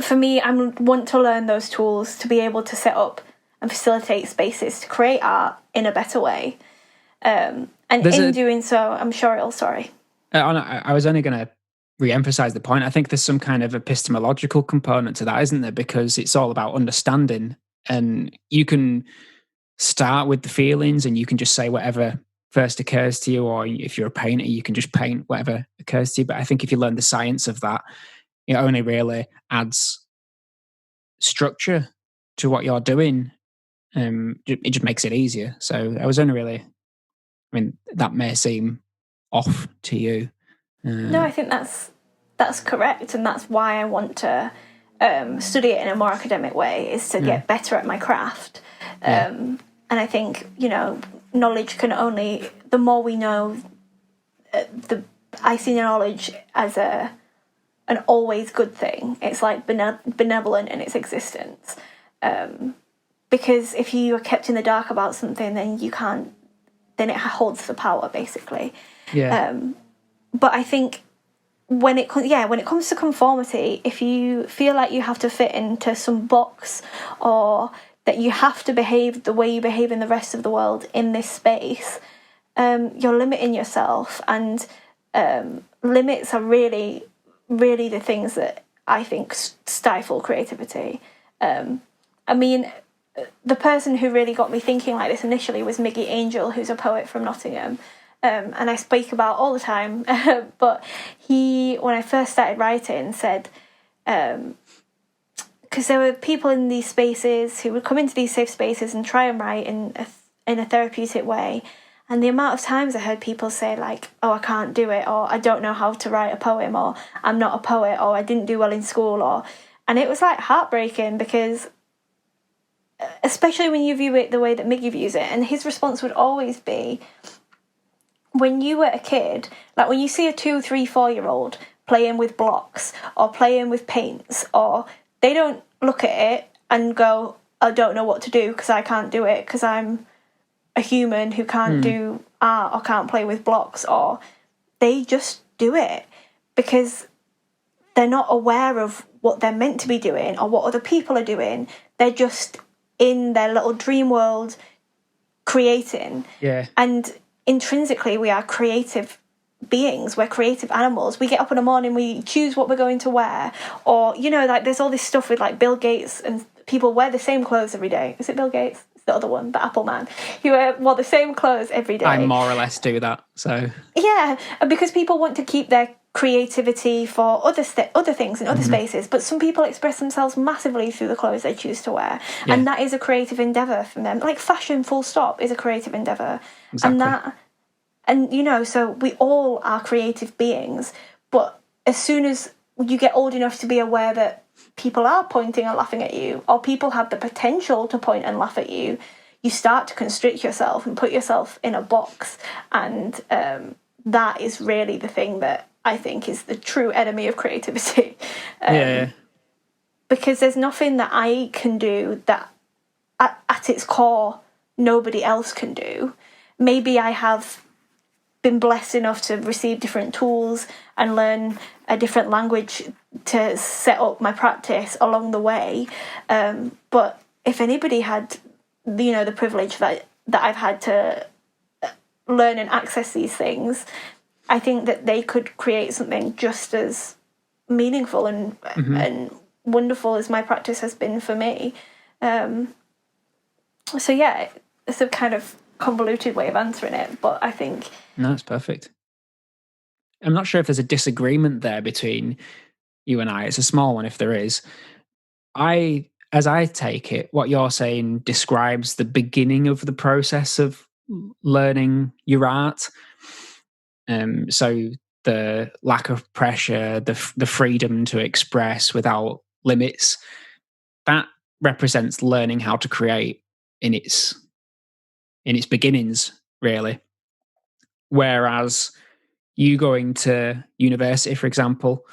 for me, I want to learn those tools to be able to set up and facilitate spaces to create art in a better way. And doing so, I'm sure it'll, sorry. I was only going to re-emphasize the point. I think there's some kind of epistemological component to that, isn't there? Because it's all about understanding, and you can start with the feelings and you can just say whatever first occurs to you, or if you're a painter, you can just paint whatever occurs to you. But I think if you learn the science of that, it only really adds structure to what you're doing. It just makes it easier. So I was only really, I mean, that may seem off to you. No, I think that's correct, and that's why I want to study it in a more academic way, is to get better at my craft. And I think, knowledge can only, the more we know, I see knowledge as an always good thing. It's like benevolent in its existence. Because if you are kept in the dark about something, then then it holds the power, basically. Yeah. But I think when it comes to conformity, if you feel like you have to fit into some box, or that you have to behave the way you behave in the rest of the world in this space, you're limiting yourself. And limits are really, really the things that I think stifle creativity. I mean, the person who really got me thinking like this initially was Miggy Angel, who's a poet from Nottingham. And I speak about all the time, but he, when I first started writing, said, because there were people in these spaces who would come into these safe spaces and try and write in a therapeutic way, and the amount of times I heard people say like, oh, I can't do it, or I don't know how to write a poem, or I'm not a poet, or I didn't do well in school, and it was like heartbreaking, because especially when you view it the way that Miggy views it, and his response would always be, when you were a kid, like when you see a 2, 3, 4-year-old playing with blocks or playing with paints, or they don't look at it and go, I don't know what to do because I can't do it because I'm a human who can't do art or can't play with blocks, or they just do it because they're not aware of what they're meant to be doing or what other people are doing. They're just in their little dream world creating. Yeah. And intrinsically, we are creative beings. We're creative animals. We get up in the morning, we choose what we're going to wear, or like there's all this stuff with like Bill Gates, and people wear the same clothes every day. Is it Bill Gates? It's the other one, the Apple man. He wore the same clothes every day. I more or less do that. So yeah, because people want to keep their creativity for other things in other spaces, but some people express themselves massively through the clothes they choose to wear, and that is a creative endeavour from them. Like fashion, full stop, is a creative endeavour. Exactly. So we all are creative beings, but as soon as you get old enough to be aware that people are pointing and laughing at you, or people have the potential to point and laugh at you, you start to constrict yourself and put yourself in a box, and that is really the thing that I think is the true enemy of creativity. Because there's nothing that I can do that at its core nobody else can do. Maybe I have been blessed enough to receive different tools and learn a different language to set up my practice along the way. But if anybody had, the privilege that I've had to learn and access these things, I think that they could create something just as meaningful and wonderful as my practice has been for me. So yeah, it's a kind of convoluted way of answering it, but I think... No, it's perfect. I'm not sure if there's a disagreement there between you and I. It's a small one if there is. As I take it, what you're saying describes the beginning of the process of learning your art. So the lack of pressure, the freedom to express without limits, that represents learning how to create in its beginnings, really. Whereas you going to university, for example,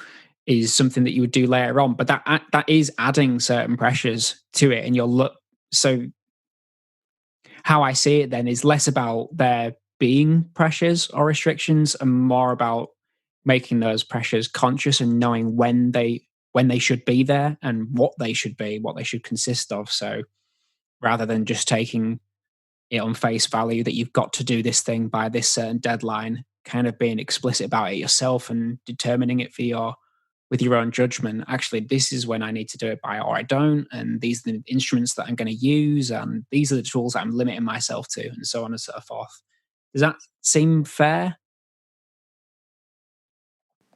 is something that you would do later on, but that is adding certain pressures to it, and so how I see it then is less about there being pressures or restrictions and more about making those pressures conscious and knowing when they should be there and what they should be, what they should consist of. So rather than just taking it on face value that you've got to do this thing by this certain deadline, kind of being explicit about it yourself and determining it with your own judgment. Actually, this is when I need to do it by, or I don't, and these are the instruments that I'm going to use, and these are the tools that I'm limiting myself to, and so on and so forth. Does that seem fair?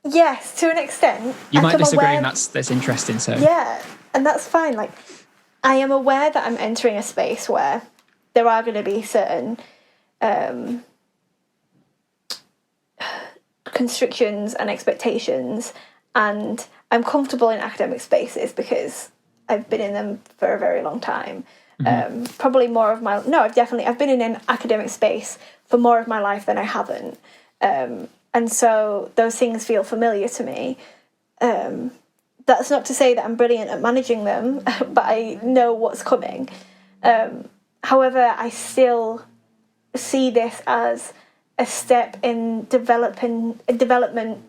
Yes, to an extent. You might I'm disagree, aware, and that's interesting. So yeah, and that's fine. Like, I am aware that I'm entering a space where there are going to be certain constrictions and expectations, and I'm comfortable in academic spaces because I've been in them for a very long time. Probably more of my I've been in an academic space for more of my life than I haven't, and so those things feel familiar to me. That's not to say that I'm brilliant at managing them, but I know what's coming. However, I still see this as a step in development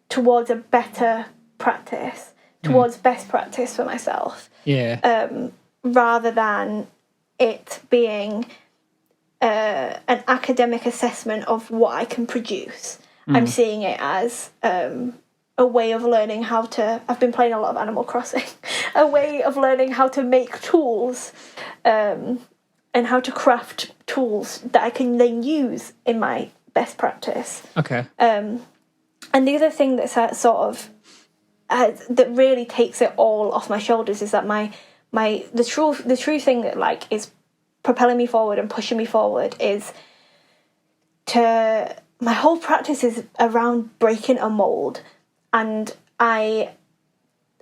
towards a better practice, towards best practice for myself. yeah, Rather than it being an academic assessment of what I can produce. I'm seeing it as a way of learning how to... I've been playing a lot of Animal Crossing. A way of learning how to make tools and how to craft tools that I can then use in my best practice. okay, And the other thing that's sort of... that really takes it all off my shoulders is that the true thing that like is propelling me forward and pushing me forward is my whole practice is around breaking a mold, and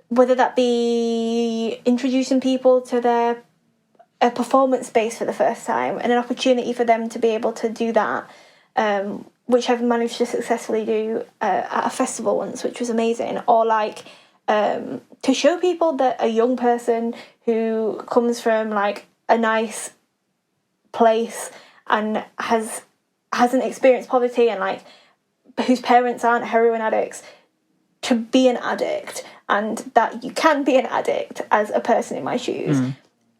whether that be introducing people to a performance space for the first time and an opportunity for them to be able to do that, which I've managed to successfully do at a festival once, which was amazing, or like to show people that a young person who comes from like a nice place and hasn't experienced poverty and like whose parents aren't heroin addicts, to be an addict, and that you can be an addict as a person in my shoes,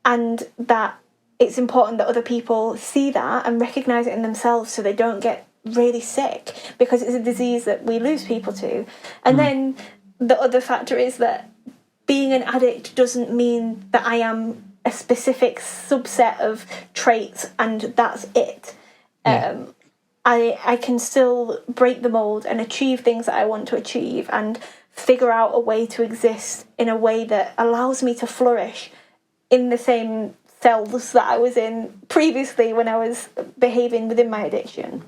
and that it's important that other people see that and recognise it in themselves so they don't get really sick, because it's a disease that we lose people to. And then the other factor is that being an addict doesn't mean that I am a specific subset of traits and that's it. yeah. I can still break the mold and achieve things that I want to achieve and figure out a way to exist in a way that allows me to flourish in the same cells that I was in previously when I was behaving within my addiction.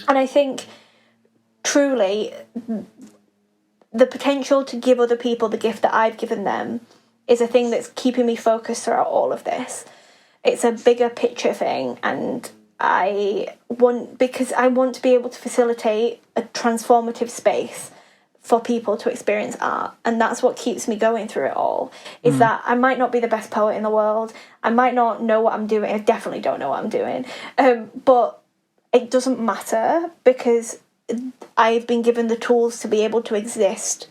And I think truly the potential to give other people the gift that I've given them is a thing that's keeping me focused throughout all of this. It's a bigger picture thing, and I want to be able to facilitate a transformative space for people to experience art, and that's what keeps me going through it all, is that I might not be the best poet in the world, I might not know what I'm doing, I definitely don't know what I'm doing, but it doesn't matter, because I've been given the tools to be able to exist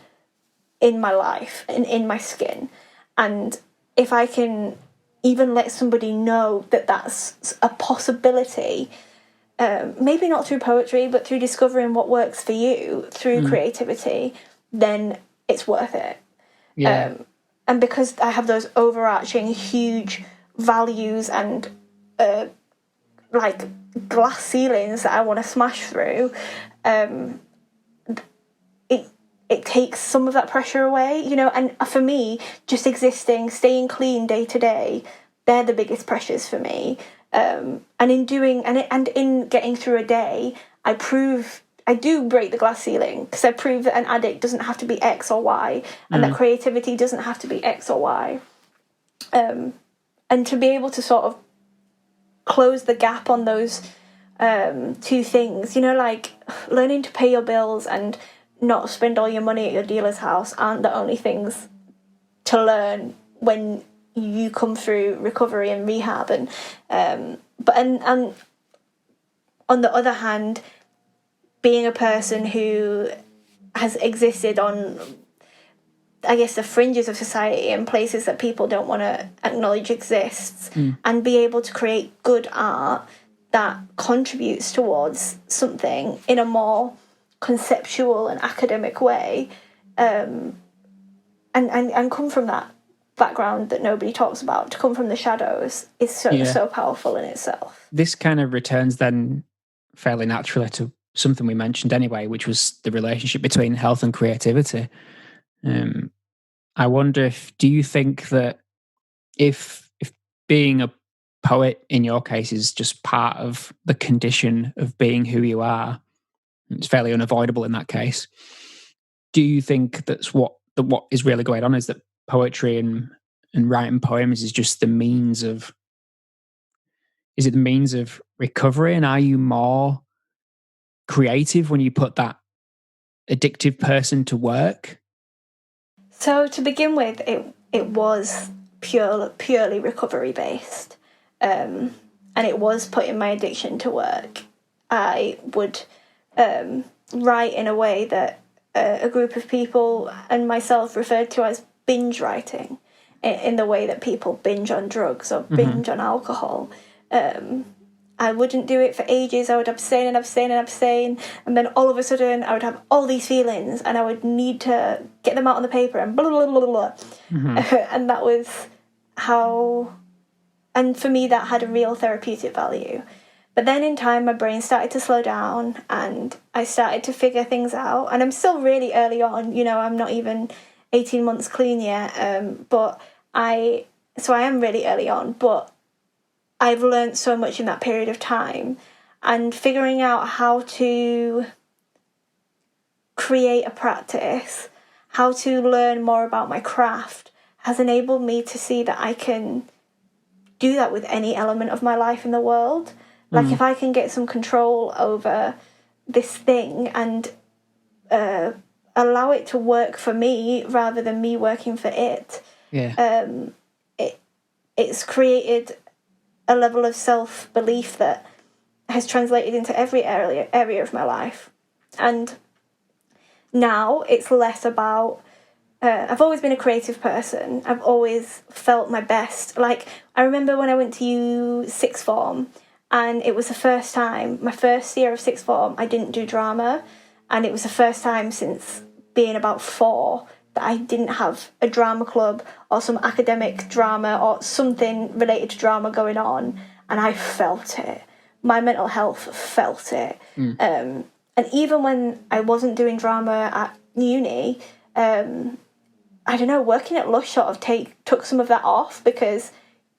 in my life and in my skin. And if I can even let somebody know that that's a possibility, maybe not through poetry, but through discovering what works for you through creativity, then it's worth it. Yeah. And because I have those overarching huge values and like glass ceilings that I want to smash through, it takes some of that pressure away, you know. And for me, just existing, staying clean day to day, they're the biggest pressures for me. And in doing and in getting through a day, I do break the glass ceiling, because I prove that an addict doesn't have to be X or Y, and that creativity doesn't have to be X or Y. And to be able to sort of close the gap on those two things, you know, like learning to pay your bills and not spend all your money at your dealer's house aren't the only things to learn when you come through recovery and rehab. And on the other hand, being a person who has existed on I guess, the fringes of society and places that people don't want to acknowledge exists, and be able to create good art that contributes towards something in a more conceptual and academic way, and come from that background that nobody talks about, to come from the shadows, is so powerful in itself. This kind of returns then fairly naturally to something we mentioned anyway, which was the relationship between health and creativity. I wonder do you think that if being a poet in your case is just part of the condition of being who you are, it's fairly unavoidable in that case. Do you think that's what is really going on, is that poetry and writing poems is just the means of recovery? And are you more creative when you put that addictive person to work? So to begin with, it was purely recovery based, and it was putting my addiction to work. I would write in a way that a group of people and myself referred to as binge writing, in the way that people binge on drugs or binge on alcohol. I wouldn't do it for ages. I would abstain and abstain and abstain, and then all of a sudden I would have all these feelings and I would need to get them out on the paper and blah, blah, blah, blah, blah. And that was how, and for me that had a real therapeutic value. But then in time my brain started to slow down and I started to figure things out, and I'm still really early on, I'm not even 18 months clean yet, but I am really early on, but I've learned so much in that period of time, and figuring out how to create a practice, how to learn more about my craft, has enabled me to see that I can do that with any element of my life in the world. Like if I can get some control over this thing and allow it to work for me rather than me working for it, it's created a level of self-belief that has translated into every area of my life. And now it's less about... I've always been a creative person. I've always felt my best. Like, I remember when I went to sixth form, and it was the first time, my first year of sixth form, I didn't do drama. And it was the first time since being about 4 that I didn't have a drama club or some academic drama or something related to drama going on, and I felt it. My mental health felt it. And even when I wasn't doing drama at uni, I don't know, working at Lush sort of took some of that off, because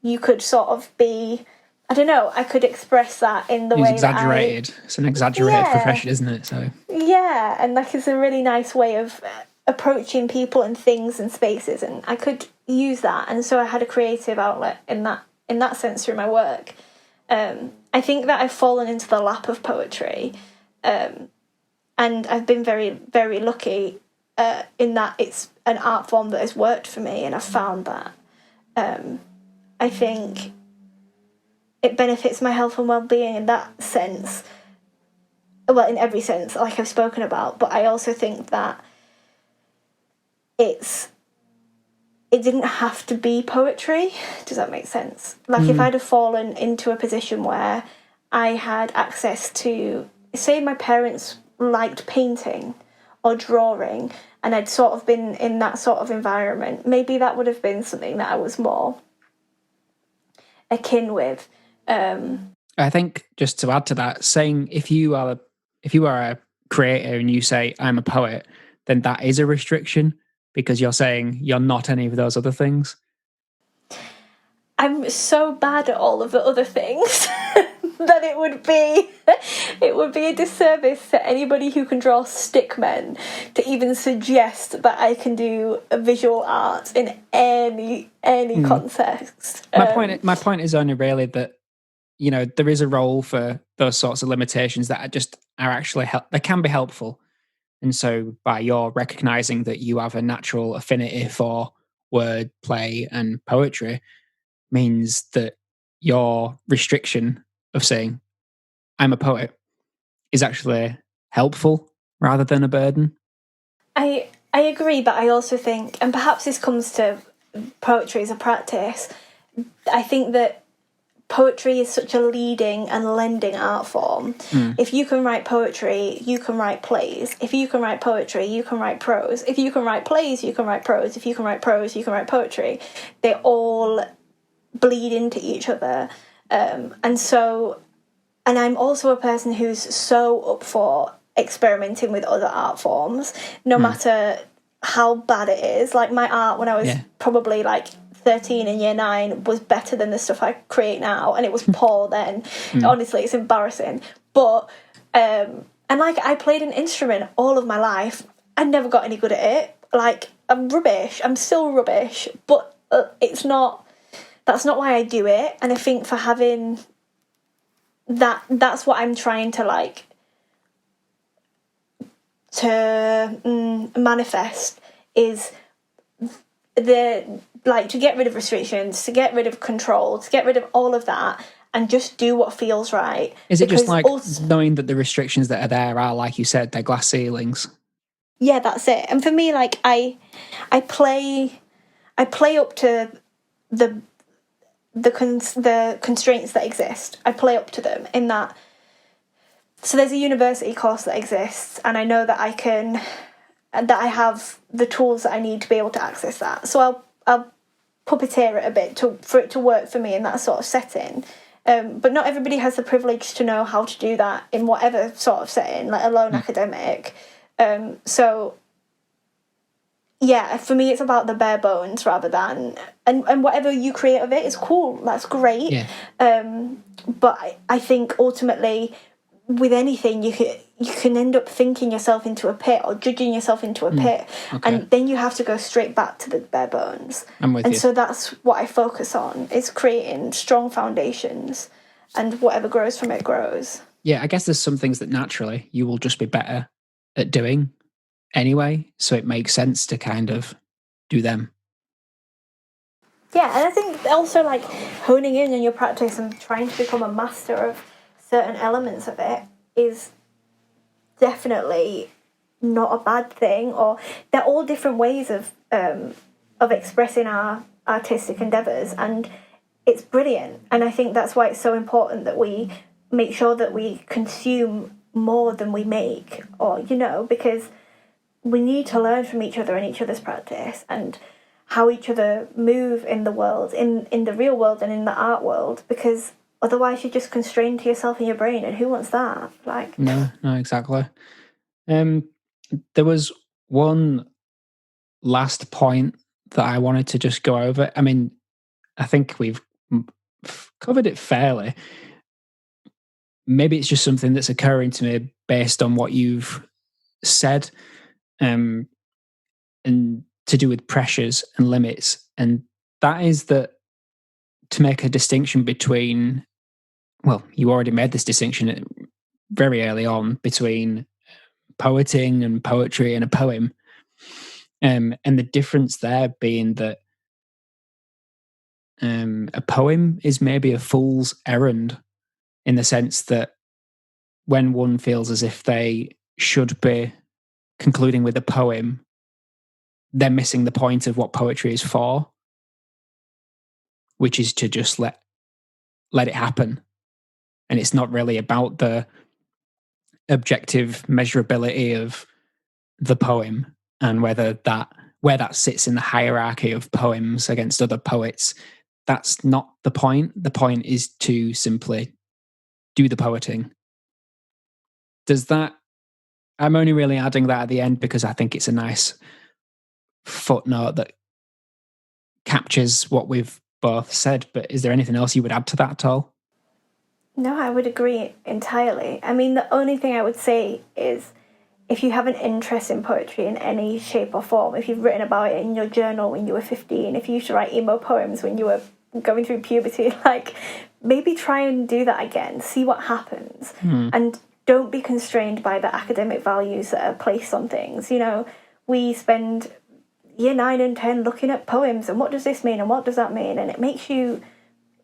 you could sort of be... I don't know, I could express that in the way exaggerated. It's an exaggerated profession, isn't it? So yeah, and like it's a really nice way of approaching people and things and spaces, and I could use that, and so I had a creative outlet in that sense through my work. I think that I've fallen into the lap of poetry, and I've been very, very lucky in that it's an art form that has worked for me, and I've found that. I think it benefits my health and well-being in that sense. Well, in every sense, like I've spoken about, but I also think that it didn't have to be poetry. Does that make sense? Like if I'd have fallen into a position where I had access to, say my parents liked painting or drawing, and I'd sort of been in that sort of environment, maybe that would have been something that I was more akin with. I think, just to add to that, saying if you are a creator and you say I'm a poet, then that is a restriction, because you're saying you're not any of those other things. I'm so bad at all of the other things that it would be a disservice to anybody who can draw stickmen to even suggest that I can do a visual art in any context. My point is only really that, there is a role for those sorts of limitations that are actually they can be helpful. And so by your recognizing that you have a natural affinity for word play and poetry means that your restriction of saying I'm a poet is actually helpful rather than a burden. I I agree, but I also think, and perhaps this comes to poetry as a practice, I think that poetry is such a leading and lending art form. If you can write poetry, you can write plays. If you can write poetry, you can write prose. If you can write plays, you can write prose. If you can write prose, you can write poetry. They all bleed into each other. And I'm also a person who's so up for experimenting with other art forms, no matter how bad it is. Like, my art when I was probably like 13 in year 9 was better than the stuff I create now, and it was poor then. Honestly, it's embarrassing. But and like, I played an instrument all of my life. I never got any good at it. Like, I'm rubbish. I'm still rubbish, but that's not why I do it. And I think for having that's what I'm trying to like to manifest, is the like to get rid of restrictions, to get rid of control, to get rid of all of that, and just do what feels right. Is it just like knowing that the restrictions that are there are, like you said, they're glass ceilings? Yeah, that's it. And for me, like, I play up to the constraints that exist. I play up to them in that. So there's a university course that exists, and I know that I have the tools that I need to be able to access that. So I'll puppeteer it a bit for it to work for me in that sort of setting. But not everybody has the privilege to know how to do that in whatever sort of setting, let alone academic. So yeah, for me it's about the bare bones rather than and whatever you create of it is cool. That's great. Yeah. But I think ultimately with anything you can end up thinking yourself into a pit or judging yourself into a pit, and then you have to go straight back to the bare bones. I'm with you. So that's what I focus on, is creating strong foundations, and whatever grows from it grows. Yeah, I guess there's some things that naturally you will just be better at doing anyway, so it makes sense to kind of do them. Yeah, and I think also like honing in on your practice and trying to become a master of certain elements of it is definitely not a bad thing. Or they're all different ways of expressing our artistic endeavours, and it's brilliant. And I think that's why it's so important that we make sure that we consume more than we make, or because we need to learn from each other and each other's practice and how each other move in the world, in the real world and in the art world, because otherwise you're just constrained to yourself and your brain, and who wants that? Like, no, exactly. There was one last point that I wanted to just go over. I mean, I think we've covered it fairly. Maybe it's just something that's occurring to me based on what you've said, and to do with pressures and limits. And that is that, to make a distinction between, well, you already made this distinction very early on between poeting and poetry and a poem. And the difference there being that a poem is maybe a fool's errand, in the sense that when one feels as if they should be concluding with a poem, they're missing the point of what poetry is for, which is to just let it happen. And it's not really about the objective measurability of the poem and where that sits in the hierarchy of poems against other poets. That's not the point. The point is to simply do the poeting. I'm only really adding that at the end because I think it's a nice footnote that captures what we've both said. But is there anything else you would add to that at all? No, I would agree entirely. I mean, the only thing I would say is, if you have an interest in poetry in any shape or form, if you've written about it in your journal when you were 15, if you used to write emo poems when you were going through puberty, like, maybe try and do that again, see what happens. And don't be constrained by the academic values that are placed on things. We spend year 9 and 10 looking at poems and what does this mean and what does that mean, and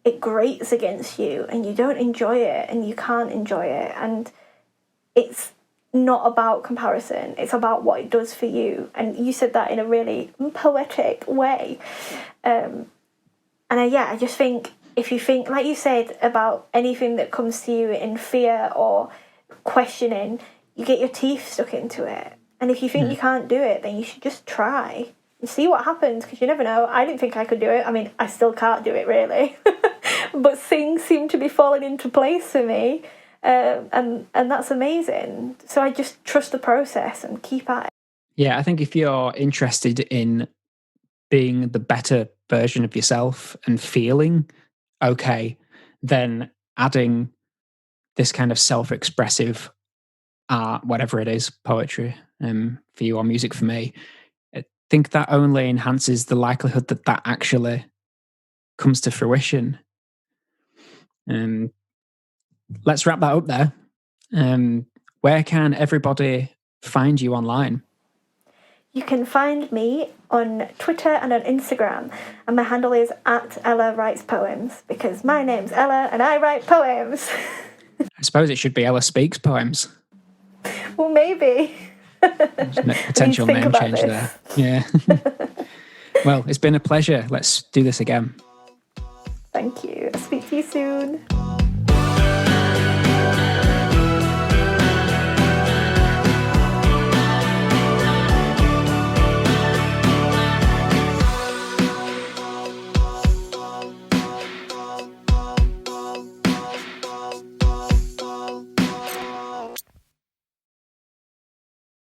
it grates against you and you don't enjoy it and you can't enjoy it, and it's not about comparison. It's about what it does for you. And you said that in a really poetic way. I just think, if you think, like you said, about anything that comes to you in fear or questioning, you get your teeth stuck into it. And if you think you can't do it, then you should just try and see what happens, because you never know. I didn't think I could do it. I mean, I still can't do it, really. But things seem to be falling into place for me. And that's amazing. So I just trust the process and keep at it. Yeah, I think if you're interested in being the better version of yourself and feeling okay, then adding this kind of self-expressive art, whatever it is, poetry for you or music for me, I think that only enhances the likelihood that that actually comes to fruition. Let's wrap that up there. Where can everybody find you online? You can find me on Twitter and on Instagram, and my handle is @EllaWritesPoems, because my name's Ella and I write poems. I suppose it should be Ella Speaks Poems. Well, maybe. Potential name change there. Yeah. Well, it's been a pleasure. Let's do this again. Thank you. I'll speak to you soon.